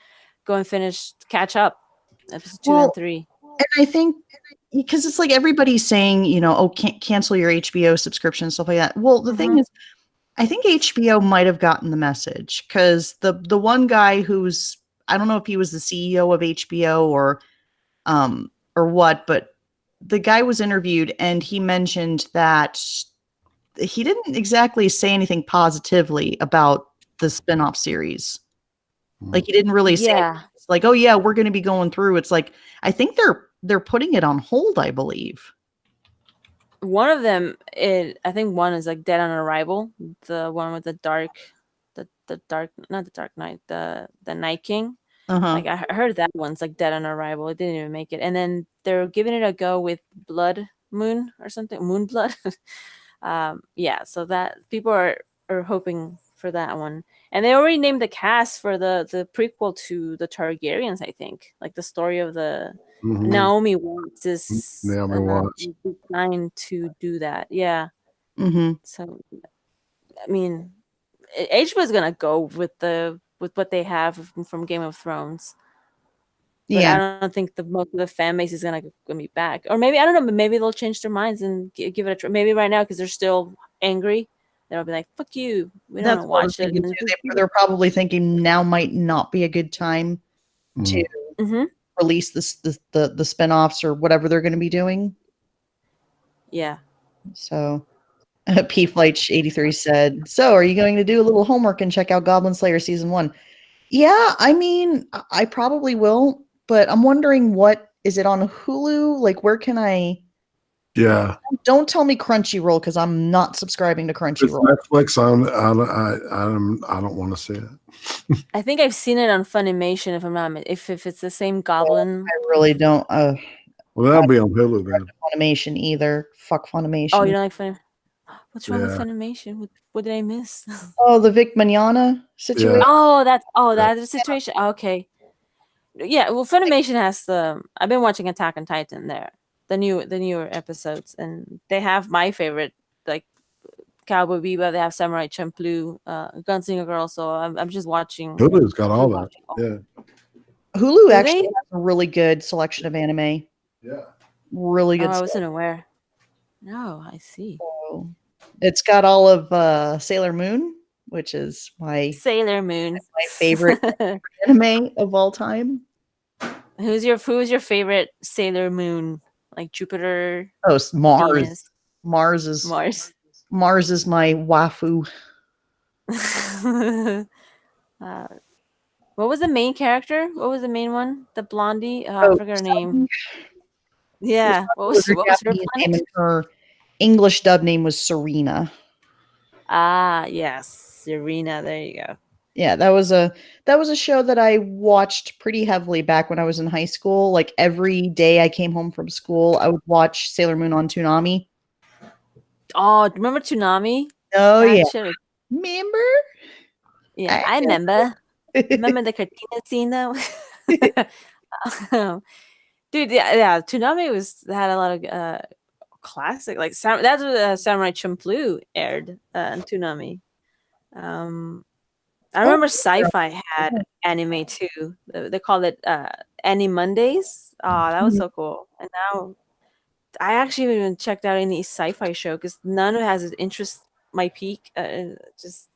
go and catch up, episode 2 and 3.
And I think because it's like everybody's saying, cancel your HBO subscription, stuff like that. Well, the thing is, I think HBO might have gotten the message, because the one guy who's, I don't know if he was the CEO of HBO or what, but the guy was interviewed and he mentioned that he didn't exactly say anything positively about the spinoff series. Like, he didn't really say, like, oh yeah, we're going to be going through. It's like, I think they're putting it on hold, I believe.
One of them, I think one is like Dead on Arrival, the one with the dark, not the Dark Knight, the Night King. Like, I heard that one's like Dead on Arrival. It didn't even make it. And then they're giving it a go with Blood Moon or something, Moon Blood. Yeah, so that people are hoping for that one. And they already named the cast for the prequel to the Targaryens, I think. Like, the story of the Naomi Watts is designed to do that. Yeah. So, I mean, HBO is gonna go with what they have from Game of Thrones. But I don't think most of the fan base is gonna be back. Or maybe, I don't know, maybe they'll change their minds and give it a try. Maybe right now, because they're still angry, they'll be like, fuck you, we don't want to watch it.
They're probably thinking now might not be a good time to release the spinoffs or whatever they're going to be doing.
Yeah.
So P Flight 83 said, so are you going to do a little homework and check out Goblin Slayer season 1? Yeah, I mean, I probably will, but I'm wondering, what is it on Hulu? Like, where can I?
Yeah.
Don't tell me Crunchyroll, because I'm not subscribing to Crunchyroll.
Netflix. I don't want to see it.
I think I've seen it on Funimation. If it's the same Goblin.
I really don't.
Well, that'll be on Hulu then.
Funimation either. Fuck Funimation.
Oh, you don't like Funimation? What's wrong with Funimation? What did I miss?
Oh, the Vic Mignogna situation.
Yeah. Oh, that's the situation. Okay. Yeah, well, Funimation has I've been watching Attack on Titan there, the newer episodes, and they have my favorite, like Cowboy Bebop. They have Samurai Champloo, Gunslinger Girl. So I'm just watching.
Hulu's got all that. Yeah.
Hulu actually has a really good selection of anime.
Yeah.
Really good.
I wasn't aware. No, I see.
So, it's got all of Sailor Moon, which is my favorite anime of all time.
Who's your favorite Sailor Moon? Like Jupiter?
Oh, Mars.
Venus?
Mars is my waifu.
What was the main character? What was the main one? The blondie? I forgot her name. Yeah. What was her
name? Her English dub name was Serena.
Ah, yes, Serena. There you go.
Yeah, that was a show that I watched pretty heavily back when I was in high school. Like, every day I came home from school, I would watch Sailor Moon on Toonami.
Oh, remember Toonami?
Oh, yeah. Remember?
Yeah, I remember. Remember the cartoon scene though? Dude, yeah, Toonami had a lot of classic, like that's what Samurai Champloo aired on Toonami. I remember Sci-Fi had anime too. They called it Anime Mondays. Oh, that was so cool. And now I actually haven't even checked out any sci-fi show because none of it has an interest my peak. Just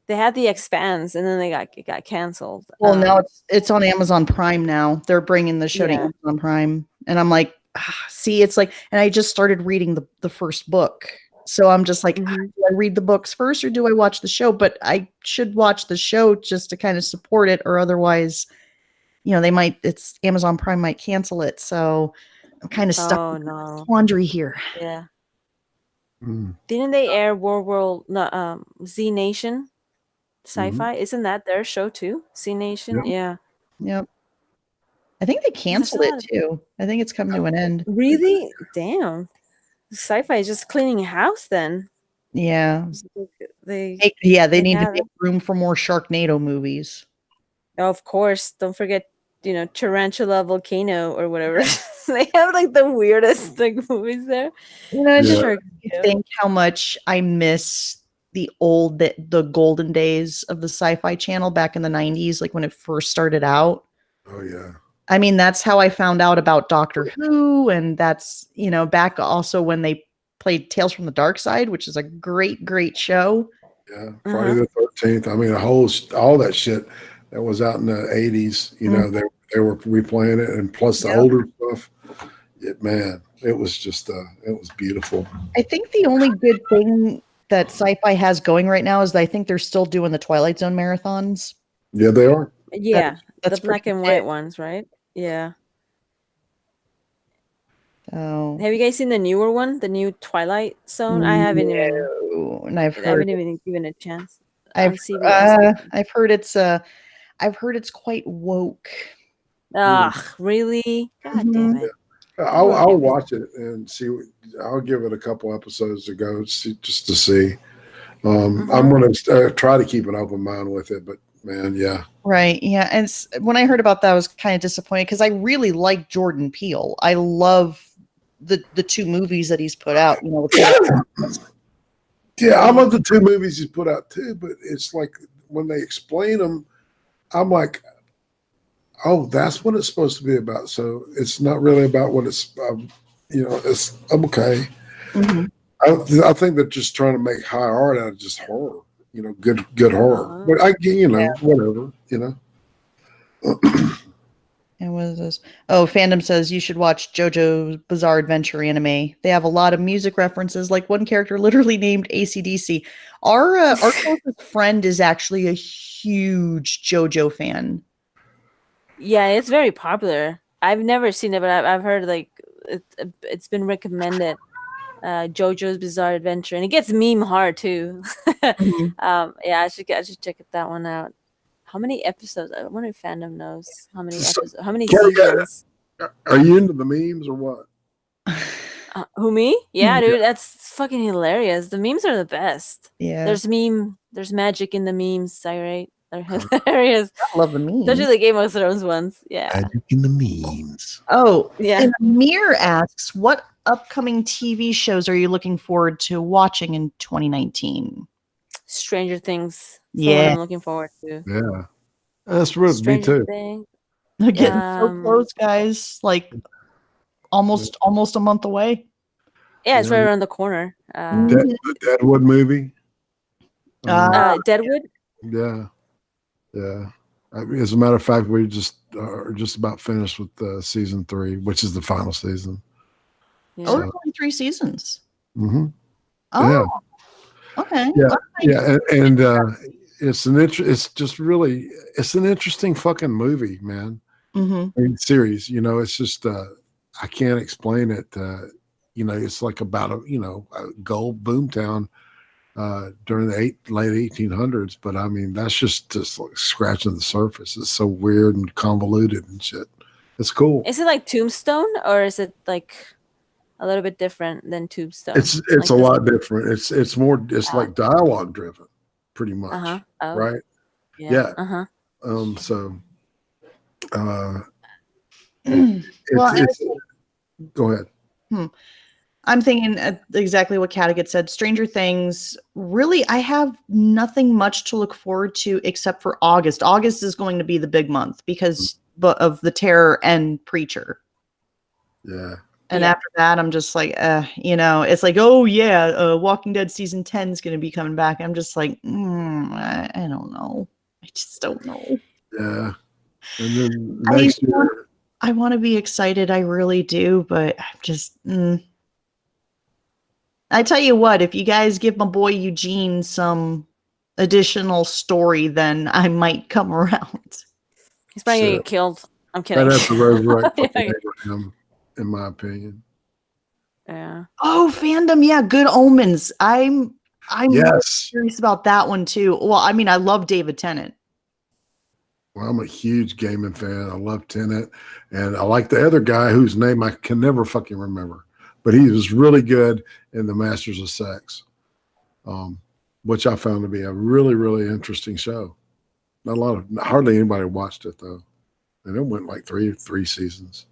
they had The Expanse and then it got canceled.
Well, now it's on Amazon Prime now. They're bringing the show to Amazon Prime, and I'm like, see, it's like, and I just started reading the first book. So I'm just like, do I read the books first or do I watch the show? But I should watch the show just to kind of support it, or otherwise it's Amazon Prime might cancel it. So I'm kind of stuck with
no.
quandary here.
Yeah. Didn't they air Z Nation Sci-Fi? Isn't that their show too? Z Nation?
Yep.
Yep. I think they canceled it too. I think it's come to an end.
Really? Damn. Sci-Fi is just cleaning house then.
Yeah.
They
need to make room for more Sharknado movies.
Of course. Don't forget, Tarantula Volcano or whatever. They have like the weirdest movies there.
Think how much I miss the golden days of the Sci-Fi Channel back in the 90s, like when it first started out.
Oh yeah.
I mean, that's how I found out about Doctor Who, and that's, back also when they played Tales from the Dark Side, which is a great, great show.
Yeah, Friday the 13th. I mean, all that shit that was out in the 80s, they were replaying it, and plus the older stuff. It was just it was beautiful.
I think the only good thing that Sci-Fi has going right now is that I think they're still doing the Twilight Zone marathons.
Yeah, they are.
Yeah, that's the black and white ones, right? Yeah.
Oh.
Have you guys seen the newer one, the new Twilight Zone? I haven't even.
And I haven't
even given it a chance.
I've heard it's quite woke.
Really? God damn it!
I'll watch it and see. I'll give it a couple episodes to go just to see. I'm going to try to keep an open mind with it, but man, yeah.
Right, yeah. And when I heard about that, I was kind of disappointed because I really like Jordan Peele. I love the two movies that he's put out.
Yeah, I love the two movies he's put out too, but it's like when they explain them, I'm like, oh, that's what it's supposed to be about. So it's not really about what it's, it's okay. I think they're just trying to make high art out of just horror, good horror. But whatever,
And what is this? Oh, Fandom says you should watch JoJo's Bizarre Adventure anime. They have a lot of music references, like one character literally named AC/DC. Our closest friend is actually a huge JoJo fan.
Yeah, it's very popular. I've never seen it, but I've heard like it's been recommended. JoJo's Bizarre Adventure, and it gets meme hard too. Yeah, I should check that one out. How many episodes? I wonder if Fandom knows how many episodes, how many seasons.
Are you into the memes or what?
Who, me? Yeah, dude, that's fucking hilarious. The memes are the best.
Yeah.
There's magic in the memes, right? They're hilarious.
I love the memes.
Especially the Game of Thrones ones. Yeah.
Magic in the memes.
Oh,
yeah.
And Amir asks, what upcoming TV shows are you looking forward to watching in 2019?
Stranger Things.
Yeah,
I'm looking forward to.
Yeah, that's really me too.
They're getting so close, guys. Like almost a month away.
Yeah, it's right around the corner.
The Deadwood movie.
Deadwood.
Yeah. As a matter of fact, we are just about finished with season 3, which is the final season.
Yeah. Oh, there's only 3 seasons.
Mm-hmm.
Oh,
yeah.
Okay.
Yeah, and it's an interesting fucking movie, man. Series, it's just I can't explain it. It's like about a gold boomtown during the late 1800s, but I mean that's just like scratching the surface. It's so weird and convoluted and shit. It's cool.
Is it like Tombstone, or is it like a little bit different than Tombstone?
It's like a lot different. It's more like dialogue driven, pretty much. Right? Yeah. So go ahead.
I'm thinking exactly what Kattegat said. Stranger Things, really, I have nothing much to look forward to except for August. August is going to be the big month because of The Terror and Preacher.
Yeah.
And after that, I'm just like, it's like, oh, yeah, Walking Dead season 10 is going to be coming back. I'm just like, I don't know. I just don't know.
Yeah. And then next year.
I want to be excited. I really do. But I'm just, I tell you what, if you guys give my boy Eugene some additional story, then I might come around.
He's probably going to get killed. I'm kidding.
I'd have to resurrect fucking Abraham, in my opinion.
Yeah.
Oh, Fandom. Yeah. Good Omens. I'm
yes.
curious about that one too. Well, I mean, I love David Tennant.
Well, I'm a huge gaming fan. I love Tennant, and I like the other guy whose name I can never fucking remember, but he was really good in the Masters of Sex, which I found to be a really, really interesting show. Hardly anybody watched it though, and it went like three seasons.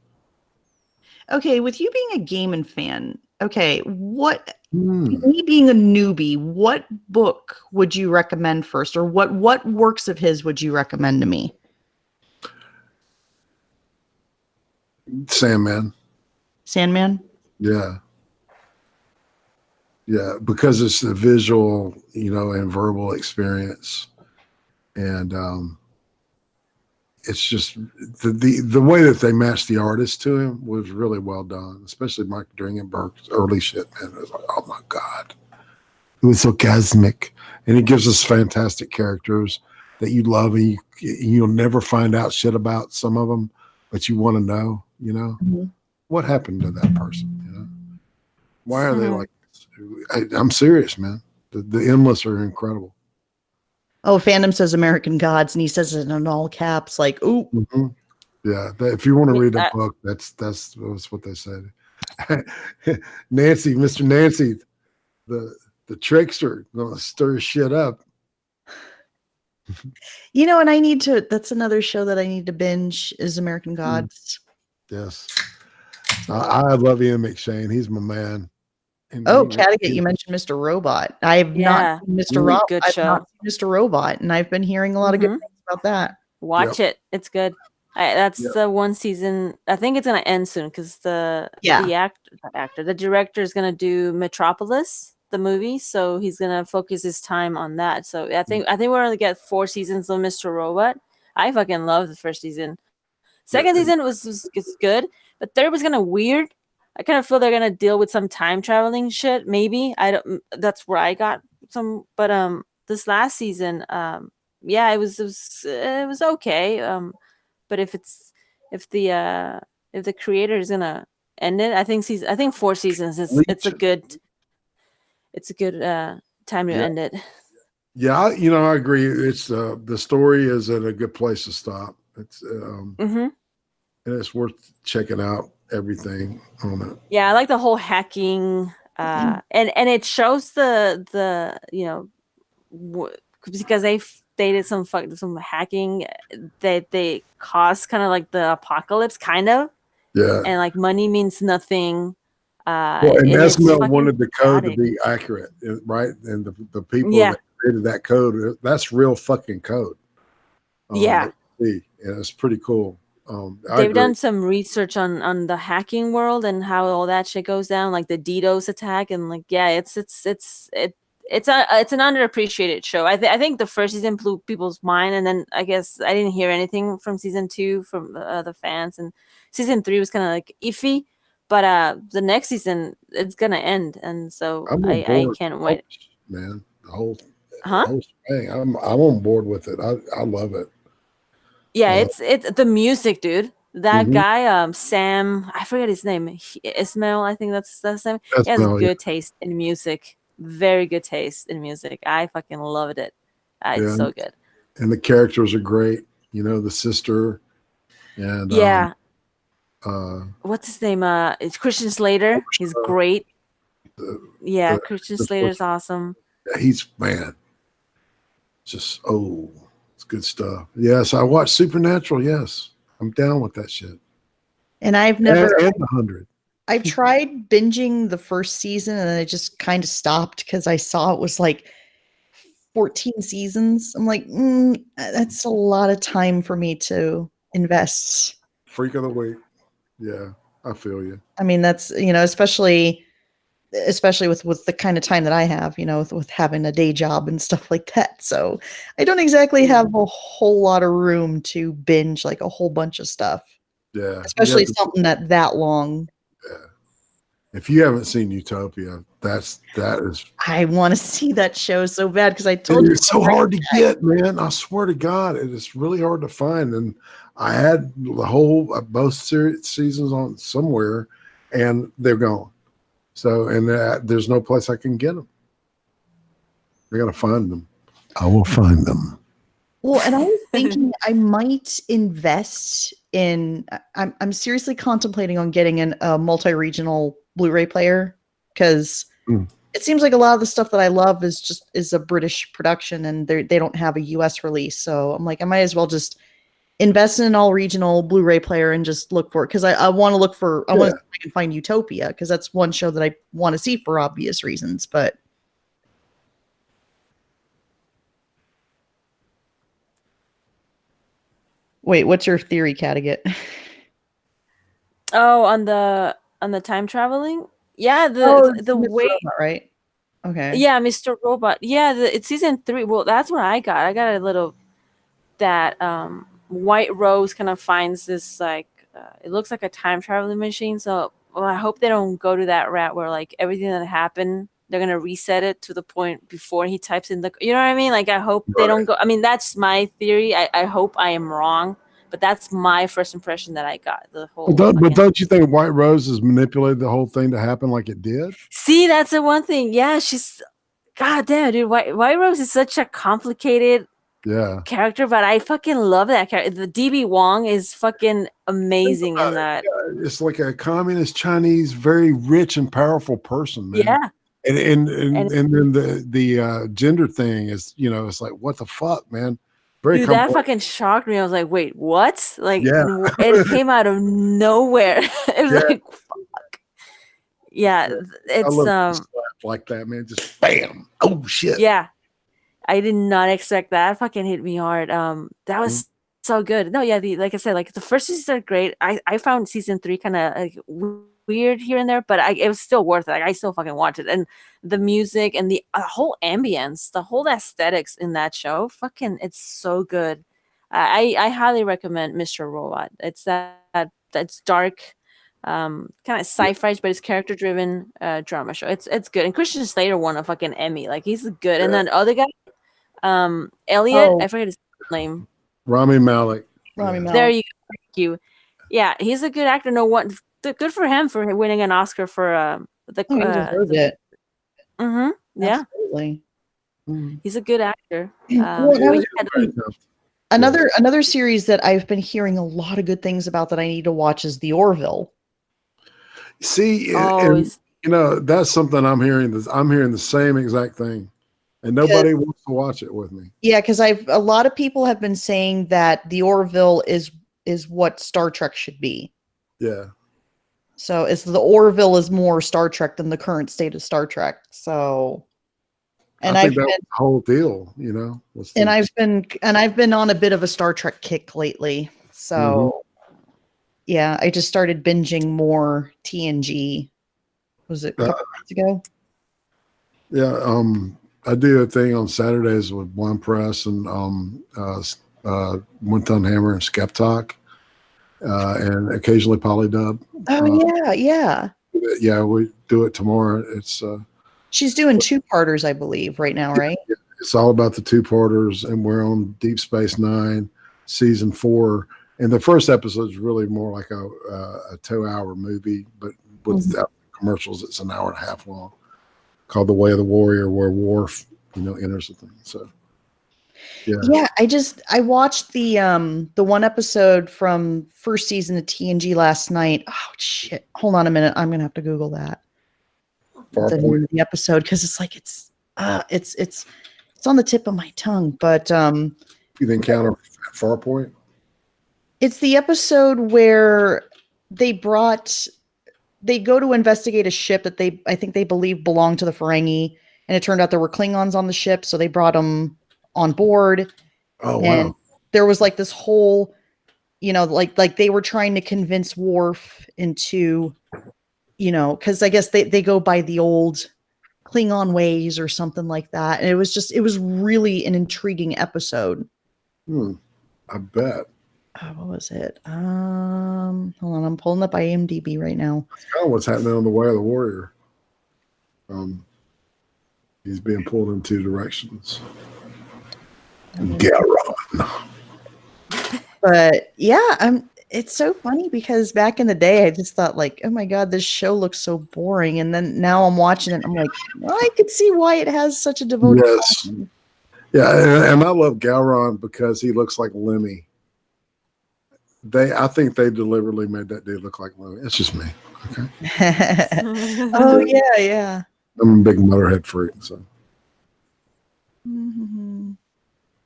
Okay, with you being a gaming fan, okay, me being a newbie, what book would you recommend first, or what works of his would you recommend to me?
Sandman.
Yeah,
because it's the visual, and verbal experience, and it's just the way that they matched the artist to him was really well done, especially Mike Dringenberg's early shit, man. It was like, oh my God, it was so cosmic, and he gives us fantastic characters that you love, and you'll never find out shit about some of them, but you want to know, what happened to that person, why are they like this? I'm serious, man. The endless are incredible.
Oh, Fandom says American Gods, and he says it in all caps, like, ooh.
Mm-hmm. Yeah, if you want to read a book, that's what they said. Mr. Nancy, the trickster, gonna stir shit up.
And that's another show that I need to binge is American Gods.
Yes. I love Ian McShane. He's my man.
Kattegat, you mentioned Mr. Robot. I have not seen Mr. Robot.
Good show.
I've not seen Mr. Robot, and I've been hearing a lot of good things about that.
Watch it. It's good. That's the one season. I think it's going to end soon because the director is going to do Metropolis, the movie. So he's going to focus his time on that. So I think we're going to get 4 seasons of Mr. Robot. I fucking love the first season. Second season was good, but third was kind of weird. I kind of feel they're gonna deal with some time traveling shit. Maybe that's where I got some. But this last season, it was okay. But if the creator is gonna end it, I think 4 seasons it's a good time to end it.
Yeah, I agree. It's the story is at a good place to stop. It's and it's worth checking out everything on it.
Yeah, I like the whole hacking, and it shows the because they did some hacking that they caused kind of like the apocalypse, kind of.
Yeah,
and like money means nothing.
And Nesmel wanted the code to be accurate, right? And the people that created that code, that's real fucking code. And it's pretty cool.
They've done some research on the hacking world and how all that shit goes down, like the DDoS attack, and like it's an underappreciated show. I think the first season blew people's mind, and then I guess I didn't hear anything from season 2 from the fans, and season 3 was kind of like iffy. But the next season it's gonna end, and so I can't wait.
Man, the whole thing. I'm on board with it. I love it.
Yeah, it's the music, dude. That guy, Sam, I forget his name. Ismail, I think that's his name. He has good taste in music. Very good taste in music. I fucking loved it. It's so good.
And the characters are great. The sister and
what's his name? It's Christian Slater. He's great. Christian Slater's awesome.
He's just it's good stuff. Yes, I watched Supernatural. Yes, I'm down with that shit.
And I've never
and the 100.
I've tried binging the first season, and then I just kind of stopped because I saw it was like 14 seasons. I'm like, that's a lot of time for me to invest.
Freak of the week. Yeah, I feel you.
I mean, that's especially with the kind of time that I have, with having a day job and stuff like that. So I don't exactly have a whole lot of room to binge like a whole bunch of stuff.
Yeah.
Especially something that long.
Yeah. If you haven't seen Utopia, that is.
I want to see that show so bad because I told you
it's so hard to get, man. I swear to God, it is really hard to find. And I had the whole both seasons on somewhere, and they're gone. So, and there's no place I can get them. I got to find them. I will find them.
Well, and I was thinking I might invest in. I'm seriously contemplating on getting a multi-regional Blu-ray player because it seems like a lot of the stuff that I love is a British production, and they don't have a US release. So I'm like, I might as well just invest in an all-regional Blu-ray player and just look for it because I want to look for. I want to see if I can find Utopia because that's one show that I want to see for obvious reasons, but. Wait, what's your theory, Kattegat?
Oh, on the time traveling? Yeah, the way
Robot, right? Okay.
Yeah, Mr. Robot. Yeah, it's season 3. Well, that's what I got. I got a little that White Rose kind of finds this like it looks like a time traveling machine. So I hope they don't go to that route where like everything that happened they're gonna reset it to the point before he types in the. You know what I mean? Like I hope they don't go. I mean that's my theory. I hope I am wrong, but that's my first impression that I got. The whole.
But don't you think White Rose has manipulated the whole thing to happen like it did?
See, that's the one thing. Yeah, she's. God damn, dude. White Rose is such a complicated. Character, but I fucking love that character. The DB Wong is fucking amazing in that.
Yeah, it's like a communist Chinese, very rich and powerful person, man.
Yeah.
And then the gender thing is, it's like, what the fuck, man?
Very dude, that fucking shocked me. I was like, wait, what? Like it came out of nowhere. It was like fuck. Yeah, it's
like that, man. Just bam. Oh shit.
Yeah. I did not expect that. It fucking hit me hard. That was so good. No, yeah, like I said, like the first seasons are great. I found season 3 kind of like weird here and there, but it was still worth it. Like I still fucking watched it, and the music and the whole ambience, the whole aesthetics in that show, fucking, it's so good. I highly recommend Mr. Robot. It's that's dark, kind of sci-fi, but it's character-driven drama show. It's good, and Christian Slater won a fucking Emmy. Like he's good, and then other guy. Elliot, I forget his name.
Rami Malek.
There you go. Thank you. Yeah, he's a good actor. No one, good for him for winning an Oscar for the.
He deserves it.
Yeah.
Absolutely.
He's a good actor.
Another series that I've been hearing a lot of good things about that I need to watch is The Orville.
See, that's something I'm hearing. I'm hearing the same exact thing. And nobody wants to watch it with me. Yeah,
because a lot of people have been saying that The Orville is what Star Trek should be.
Yeah.
So the Orville is more Star Trek than the current state of Star Trek. So, and
I think that's the whole deal,
And I've been on a bit of a Star Trek kick lately. So, yeah, I just started binging more TNG. Was it a couple months ago?
Yeah. I do a thing on Saturdays with Blind Press and One Ton Hammer and Skep Talk, and occasionally Polydub.
Oh yeah.
Yeah, we do it tomorrow. It's
she's doing 2-parters, I believe, right now, right?
It's all about the 2-parters, and we're on Deep Space Nine, season 4. And the first episode is really more like a 2-hour movie, but without commercials, it's an hour and a half long. Called The Way of the Warrior, where Worf, enters the thing. So, yeah. I watched the one episode from first season of TNG last night. Oh shit! Hold on a minute. I'm gonna have to Google that. The episode because it's like it's on the tip of my tongue. But you think Counter Farpoint?
It's the episode where they go to investigate a ship that I think they believe belonged to the Ferengi, and it turned out there were Klingons on the ship, so they brought them on board.
Oh,
and
wow.
There was like this whole, like they were trying to convince Worf into, because I guess they go by the old Klingon ways or something like that. And it was really an intriguing episode.
I bet.
what was it? Hold on, I'm pulling up IMDb right now.
That's kind of what's happening on The Way of the Warrior. He's being pulled in two directions. Garon.
But yeah, it's so funny because back in the day, I just thought like, oh my God, this show looks so boring. And then now I'm watching it. I'm like, well, I could see why it has such a devoted.
Yes. Yeah. And I love Garon because he looks like Lemmy. I think they deliberately made that dude look like Lemmy. It's just me. Okay.
Oh yeah. Yeah.
I'm a big Motorhead freak. So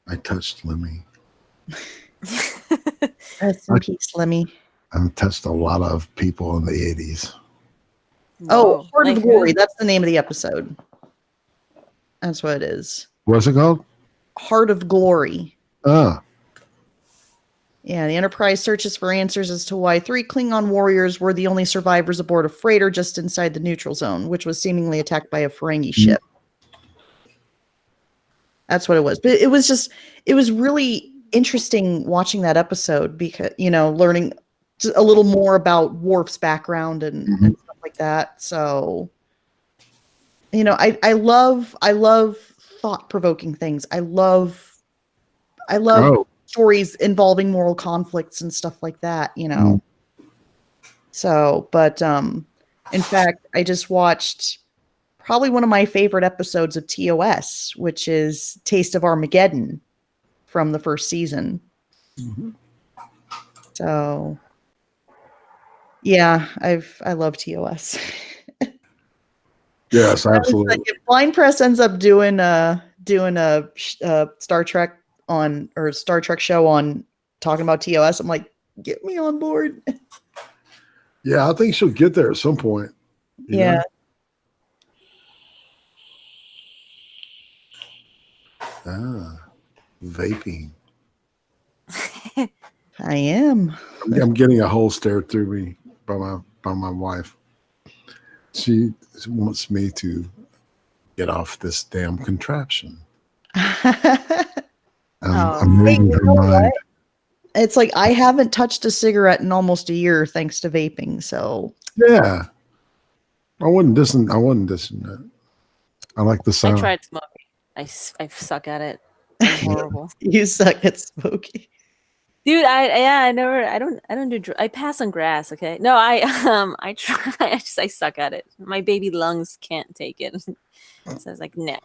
I
touched Lemmy.
Rest in peace, Lemmy.
I've touched a lot of people in the 80s.
Oh, Heart of Glory. That's the name of the episode. That's what it is.
What's it called?
Heart of Glory.
Ah.
Yeah, the Enterprise searches for answers as to why 3 Klingon warriors were the only survivors aboard a freighter just inside the neutral zone, which was seemingly attacked by a Ferengi ship. That's what it was. But it was really interesting watching that episode because, learning a little more about Worf's background and stuff like that. So, I love thought-provoking things. I love stories involving moral conflicts and stuff like that, So, but in fact, I just watched probably one of my favorite episodes of TOS, which is Taste of Armageddon from the first season. So, yeah, I love TOS.
Yes, absolutely.
Like if Blind Press ends up doing a Star Trek show on talking about TOS, I'm like, get me on board.
Yeah, I think she'll get there at some point.
Yeah.
Vaping.
I am.
I'm getting a hole stared through me by my wife. She wants me to get off this damn contraption. I'm reading her mind.
It's like I haven't touched a cigarette in almost a year thanks to vaping. So
yeah, I wasn't dissing that. I like the sound.
I tried smoking. I suck at it. I'm horrible.
You suck at smoking,
dude. I don't do. I pass on grass. Okay, no, I try. I suck at it. My baby lungs can't take it. So I was like, no.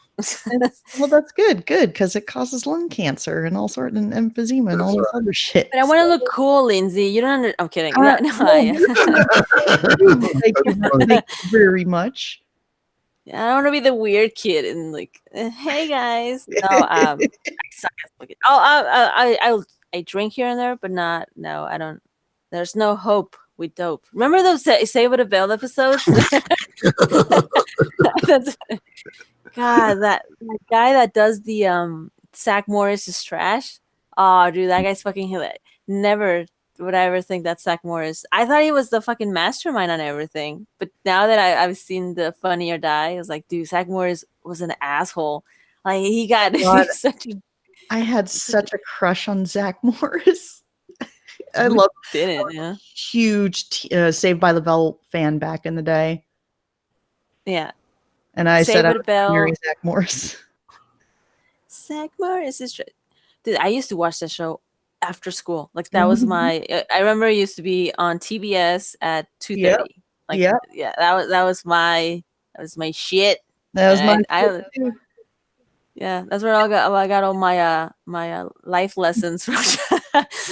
Well, that's good, because it causes lung cancer and all sorts and emphysema and all this other shit.
But I want to look cool, Lindsay. You don't. I'm kidding.
Thank you very much.
I don't want to be the weird kid and like, hey guys. No, I suck at smoking. I drink here and there, but not. No, I don't. There's no hope with dope. Remember those Save It a Veil episodes? God, that guy that does the Zach Morris is trash. Oh, dude, that guy's fucking hilarious. Never would I ever think that Zach Morris. I thought he was the fucking mastermind on everything. But now that I've seen the Funny or Die, I was like, dude, Zach Morris was an asshole. Like he got such a.
I had such a crush on Zach Morris. I love
it. Yeah.
Huge Saved by the Bell fan back in the day.
Yeah.
And I said I would marry Zach Morris.
Zach Morris is dude, I used to watch that show after school. Like that was my I remember it used to be on TBS at 2:30.
Yep.
Like yeah, that was my shit.
That was my
yeah, that's where I got all my my life lessons from.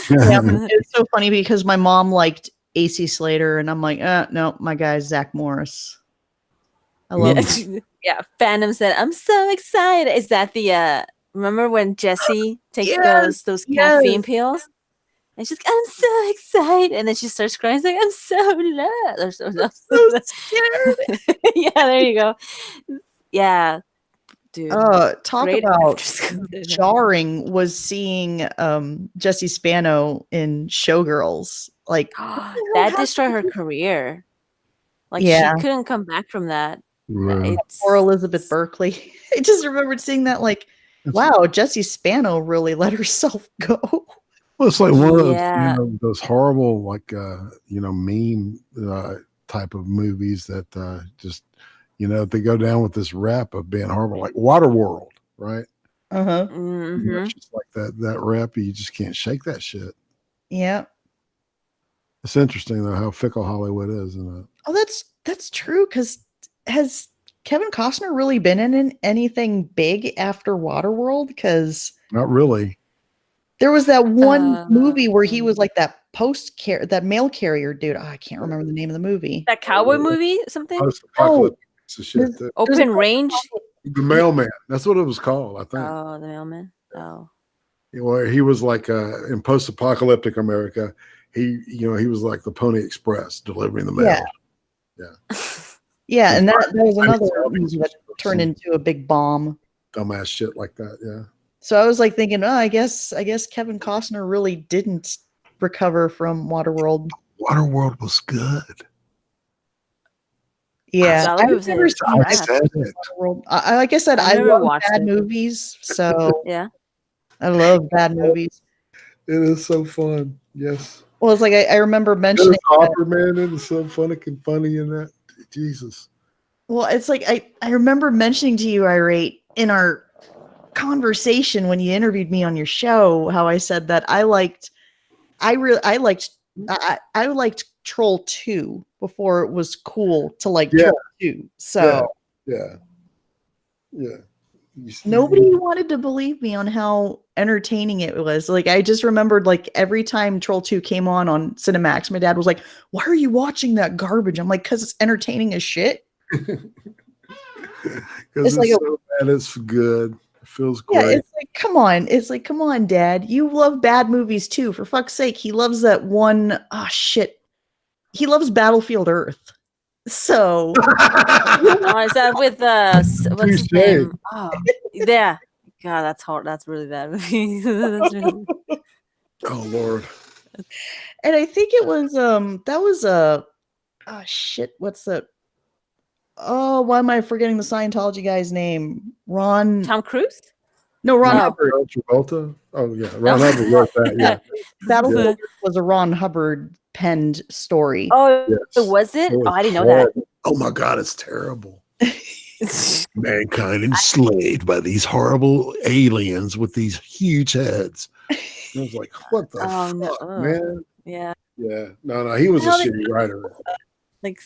It's so funny because my mom liked AC Slater and I'm like, no, my guy's Zach Morris. I love it.
Yeah, Phantom said, I'm so excited. Is that the remember when Jessie takes those caffeine pills? And she's like, I'm so excited. And then she starts crying. She's like, I'm so loved. I'm so
scared.
Yeah, there you go. Yeah. Dude.
Talk about jarring was seeing Jessie Spano in Showgirls. Like
that destroyed her career. Like she couldn't come back from that.
Or Elizabeth Berkley. I just remembered seeing that like, wow, Jessie Spano really let herself go.
Well, it's like one of those, those horrible, like, meme type of movies that just, they go down with this rep of being horrible, like Waterworld, right? It's just like that rep, you just can't shake that shit.
Yeah.
It's interesting though how fickle Hollywood is, isn't it?
Oh, that's true. Because has Kevin Costner really been in anything big after Waterworld? Because
not really.
There was that one movie where he was like that mail carrier dude. Oh, I can't remember the name of the movie.
That cowboy movie, something. Open Range.
The Mailman. That's what it was called, I think.
Oh, the Mailman. Oh.
Where he was like in post-apocalyptic America. He was like the Pony Express delivering the mail.
Yeah, and that was another movie that turned into a big bomb.
Dumbass shit like that. Yeah.
So I was like thinking, I guess Kevin Costner really didn't recover from Waterworld.
Waterworld was good.
Yeah, I've never seen Waterworld. Like I said, I love bad movies. So
yeah,
I love bad movies.
It is so fun. Yes.
Well, it's like I remember mentioning
Hopper, man. It is so funny in that. Jesus.
Well, it's like I remember mentioning to you, Irate, in our conversation when you interviewed me on your show, how I said that I liked Troll 2 before it was cool to like Troll 2. So
yeah.
Nobody wanted to believe me on how entertaining it was. Like I just remembered like every time Troll 2 came on Cinemax, my dad was like, "Why are you watching that garbage?" I'm like, "'Cause it's entertaining as shit."
It's like so bad, it's good. It feels great.
Yeah, it's like, come on, Dad. You love bad movies too. For fuck's sake, he loves that one. Oh shit, he loves Battlefield Earth. So,
is that with what's his name? Oh, yeah. God, that's hard. That's really bad movie.
Oh Lord.
And I think it was that was oh shit, what's that? Oh, why am I forgetting the Scientology guy's name?
Tom Cruise?
No, Ron Hubbard.
Travolta? Oh yeah, Ron Hubbard wrote that. Yeah,
Battlefield was a Ron Hubbard penned story.
Oh, yes. Was it? Oh, I didn't know that.
Oh my God, it's terrible. Mankind enslaved by these horrible aliens with these huge heads. I was like, what the fuck, man?
Yeah.
Yeah. No, he was a shitty writer.
Like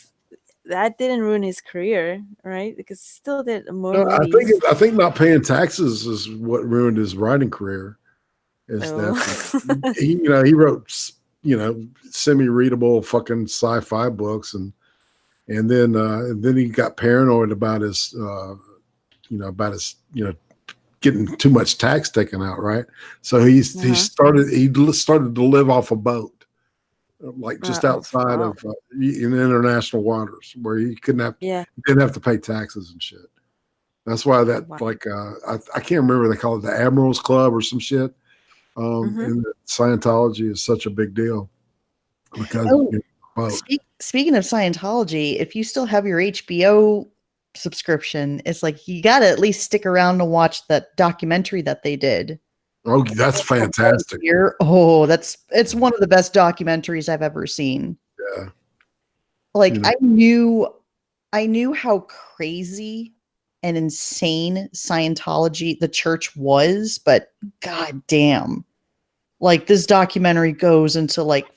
that didn't ruin his career, right? Because he still did more
movies. I think not paying taxes is what ruined his writing career. That he wrote semi-readable fucking sci-fi books and then he got paranoid about his getting too much tax taken out, right? So he started to live off a boat, like just outside of in international waters where he didn't have to pay taxes and shit. That's why that I can't remember, they call it the Admirals Club or some shit. And Scientology is such a big deal because
speaking of Scientology, if you still have your HBO subscription, it's like you got to at least stick around to watch that documentary that they did.
Oh, that's fantastic.
It's one of the best documentaries I've ever seen.
Yeah.
Like I knew how crazy and insane Scientology, the church, was, but goddamn, like this documentary goes into like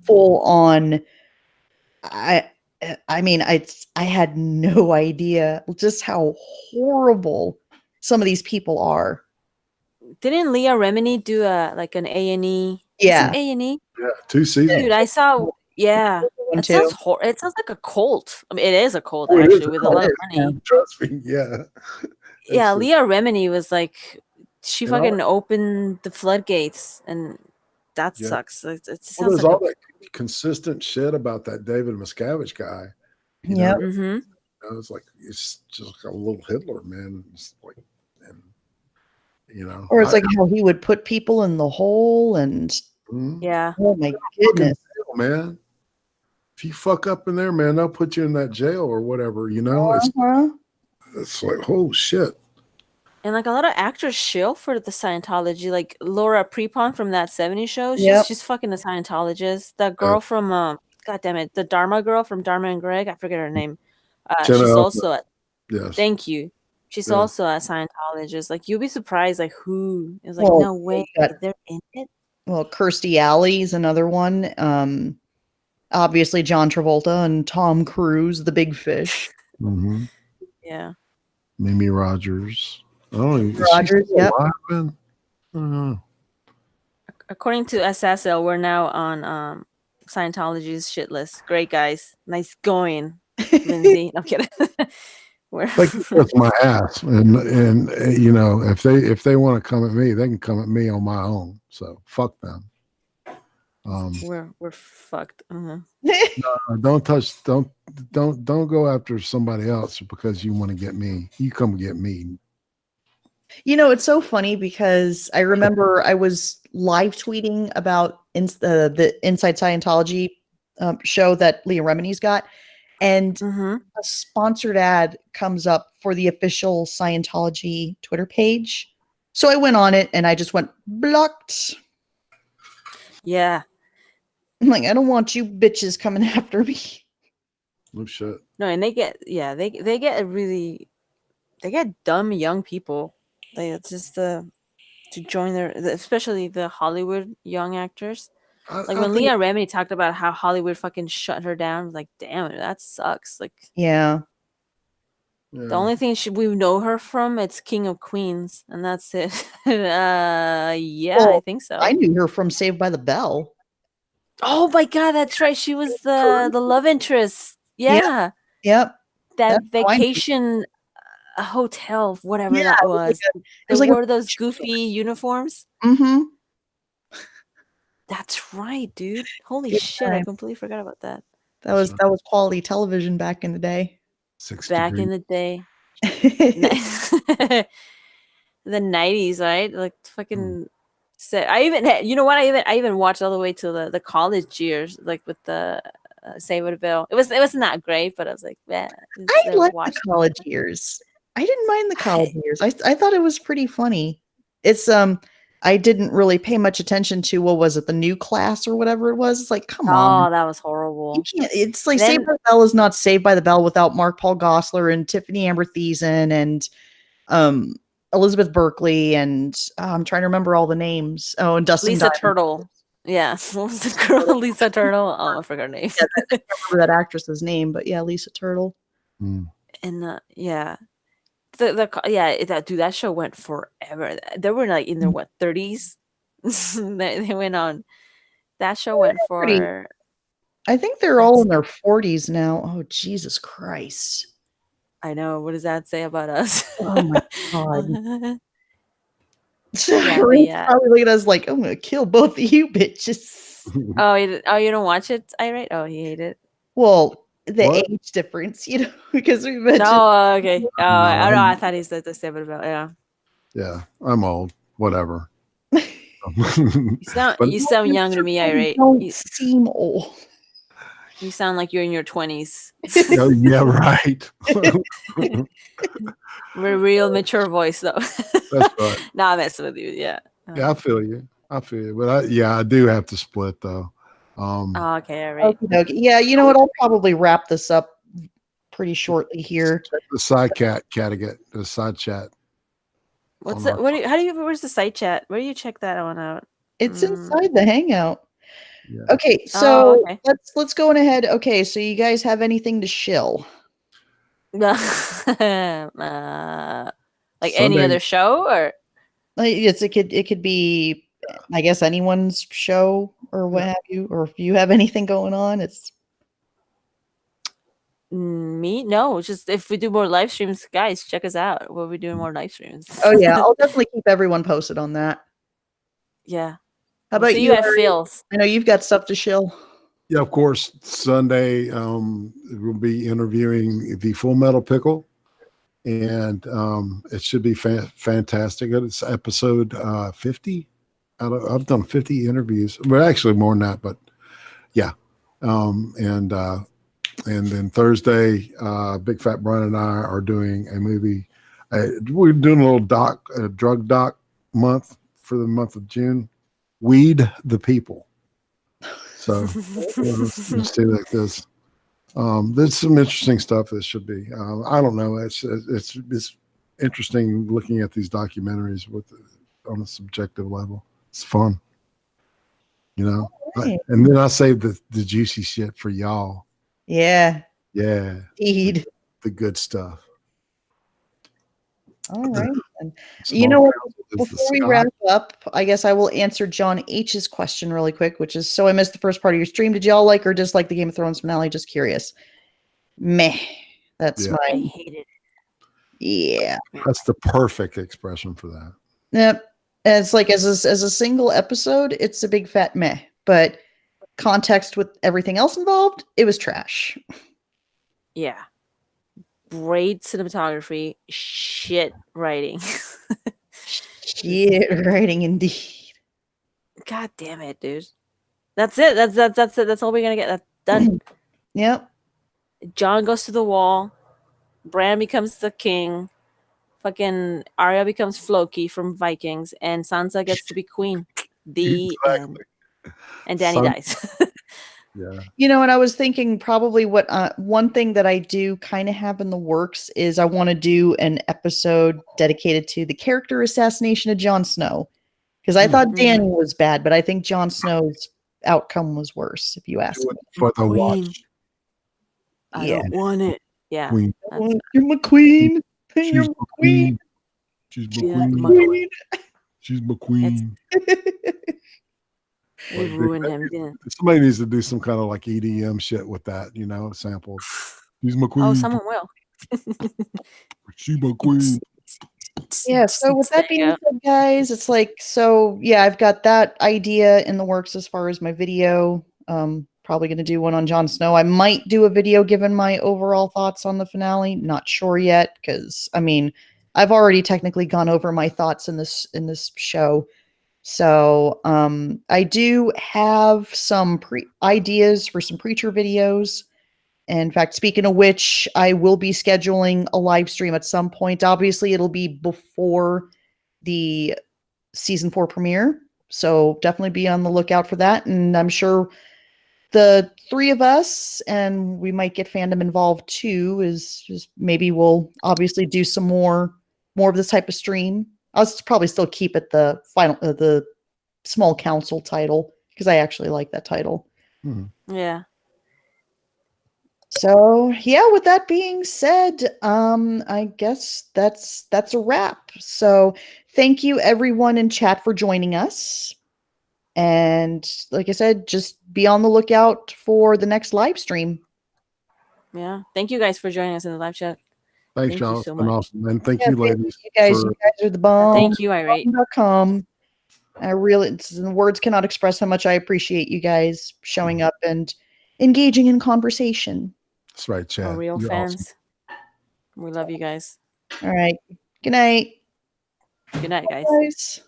full on. I had no idea just how horrible some of these people are.
Didn't Leah Remini do an A&E?
Yeah,
A&E.
Yeah, 2 seasons.
Dude, I saw. Yeah, it sounds like a cult. I mean, it is a cult actually with a lot of money.
Trust me, yeah.
Yeah, Leah Remini was like, she fucking opened the floodgates, and that sucks. It sounds
there's all that consistent shit about that David Miscavige guy.
Yeah.
I was like, it's just a little Hitler, man. It's like,
or it's like how he would put people in the hole and oh my goodness,
man. If you fuck up in there, man, they'll put you in that jail or whatever, It's like, oh shit.
And like a lot of actors shill for the Scientology, like Laura Prepon from that '70s show.
Yep.
She's fucking a Scientologist. That girl from God damn it, the Dharma girl from Dharma and Greg. I forget her name. She's also at.
Yes.
Thank you. She's also a Scientologist. Like you'll be surprised, like who is like, no way, they're in it.
Well, Kirstie Alley is another one. Obviously John Travolta and Tom Cruise, the big fish.
Mm-hmm.
Yeah.
Mimi Rogers. Oh,
Rogers, yep.
According to SSL, we're now on Scientology's shit list. Great guys. Nice going, Lindsay. I'm kidding.
Like that's my ass. And you know, if they want to come at me, they can come at me on my own. So fuck them.
We're fucked.
No, don't go after somebody else because you want to get me. You come get me.
You know, it's so funny because I remember I was live tweeting about the Inside Scientology show that Leah Remini's got, and a sponsored ad comes up for the official Scientology Twitter page. So I went on it and I just went blocked.
Yeah.
I'm like, I don't want you bitches coming after me.
No shit.
No, and they get dumb young people. It's just to join especially the Hollywood young actors. When Leah Remini talked about how Hollywood fucking shut her down, I was like, damn, that sucks. Like,
yeah.
The only thing we know her from, it's King of Queens, and that's it. I think so.
I knew her from Saved by the Bell.
Oh my god, that's right. She was the love interest. Yeah.
Yep.
That vacation hotel, whatever that was. They wore those goofy uniforms.
Mm-hmm.
That's right, dude. Holy shit, I completely forgot about that.
That was quality television back in the day.
In the day. The 90s, right? Like fucking I even watched all the way to the college years, like with the Saved by the Bell. It wasn't that great, but I was like, man,
I liked the college years. I didn't mind the college years. I thought it was pretty funny. It's I didn't really pay much attention to what was it, the new class or whatever it was. It's like, come on.
Oh, that was horrible.
You can't, it's like Saved by the Bell is not Saved by the Bell without Mark Paul Gosselaar and Tiffany Amber Thiessen and Elizabeth Berkley and I'm trying to remember all the names. Oh, and Dustin
Lisa Turtle. Yeah, what was the girl? Lisa Turtle. Oh, I forgot her name.
I can't remember that actress's name, but yeah, Lisa Turtle.
And that show went forever. They were like in their 30s. they went on. That show went for.
I think they're all in their 40s now. Oh, Jesus Christ.
I know. What does that say about us?
Oh my God. Probably look at us like, I'm gonna kill both of you bitches.
Oh, you don't watch it, Irate? Oh, you hate it.
Well, age difference, because we mentioned.
Oh, okay. Oh, I thought he said the same about
Yeah, I'm old. Whatever.
You sound young to me, Irate.
You seem old.
You sound like you're in your 20s.
Yeah, right.
Real mature voice, though.
That's right.
Nah, I'm messing with you. Yeah.
Yeah, I feel you. But I do have to split though.
Okay, all right.
Okay. Yeah, you know what? I'll probably wrap this up pretty shortly here.
Check the side Kattegat, the side chat.
What's it? Where's the side chat? Where do you check that one out?
It's inside the Hangout.
Yeah.
Okay, so let's go on ahead. Okay, so you guys have anything to shill?
Like any other show, or
it could be, I guess, anyone's show or what have you, or if you have anything going on, it's
me. No, it's just if we do more live streams, guys, check us out. We'll be doing more live streams.
Oh yeah, I'll definitely keep everyone posted on that.
Yeah.
How about
you at Phil's?
I know you've got stuff to shill.
Yeah, of course. Sunday, we'll be interviewing the Full Metal Pickle, and it should be fantastic. It's episode 50. I've done 50 interviews, but actually more than that. But yeah, and then Thursday, Big Fat Brian and I are doing a movie We're doing a little drug doc month for the month of June. Weed the people. So let's do like this. There's some interesting stuff that should be. I don't know. It's interesting looking at these documentaries on a subjective level. It's fun, you know. Right. And then I save the juicy shit for y'all.
Yeah.
Yeah.
Indeed.
The good stuff.
All right. You know what? Before we wrap up, I guess I will answer John H's question really quick, which is, so I missed the first part of your stream. Did y'all like or dislike the Game of Thrones finale? Just curious. Meh. That's
I hated it.
Yeah.
That's the perfect expression for that.
Yep. As like as a single episode, it's a big fat meh. But context with everything else involved, it was trash.
Yeah. Great cinematography, shit writing.
Shit writing indeed.
God damn it, dude. That's it. That's it. That's all we're gonna get. That's done.
Yep.
Jon goes to the wall. Bran becomes the king. Fucking Arya becomes Floki from Vikings, and Sansa gets to be queen. The end. And Dany dies.
Yeah.
You know, and I was thinking probably what one thing that I do kind of have in the works is I want to do an episode dedicated to the character assassination of Jon Snow. Because I thought Dany was bad, but I think Jon Snow's outcome was worse, if you ask me.
For the watch.
I don't want it. Yeah.
Queen.
You're my queen.
She's my queen. She's my queen. She's my queen.
They ruined him, didn't it?
Somebody needs to do some kind of like EDM shit with that, you know, sampled. She's my queen.
Oh, someone will.
She's my queen.
Yeah, so with that being said, guys, it's like, so yeah, I've got that idea in the works as far as my video. Probably going to do one on Jon Snow. I might do a video given my overall thoughts on the finale. Not sure yet, because I mean, I've already technically gone over my thoughts in this show. So I do have some ideas for some Preacher videos. In fact, speaking of which, I will be scheduling a live stream at some point. Obviously, it'll be before the season 4 premiere. So definitely be on the lookout for that. And I'm sure the three of us, and we might get fandom involved too, is just maybe we'll obviously do some more of this type of stream. I'll probably still keep it the final, the small council title, because I actually like that title.
Yeah.
So yeah, with that being said, I guess that's a wrap. So thank you everyone in chat for joining us. And like I said, just be on the lookout for the next live stream.
Yeah. Thank you guys for joining us in the live chat.
Thanks, John. It's been awesome. And thank you, ladies.
You guys are the bomb.
Thank you, Irate.
I really, words cannot express how much I appreciate you guys showing up and engaging in conversation.
That's right, Chad.
We're real fans. Awesome. We love you guys.
All right. Good night.
Good night, guys.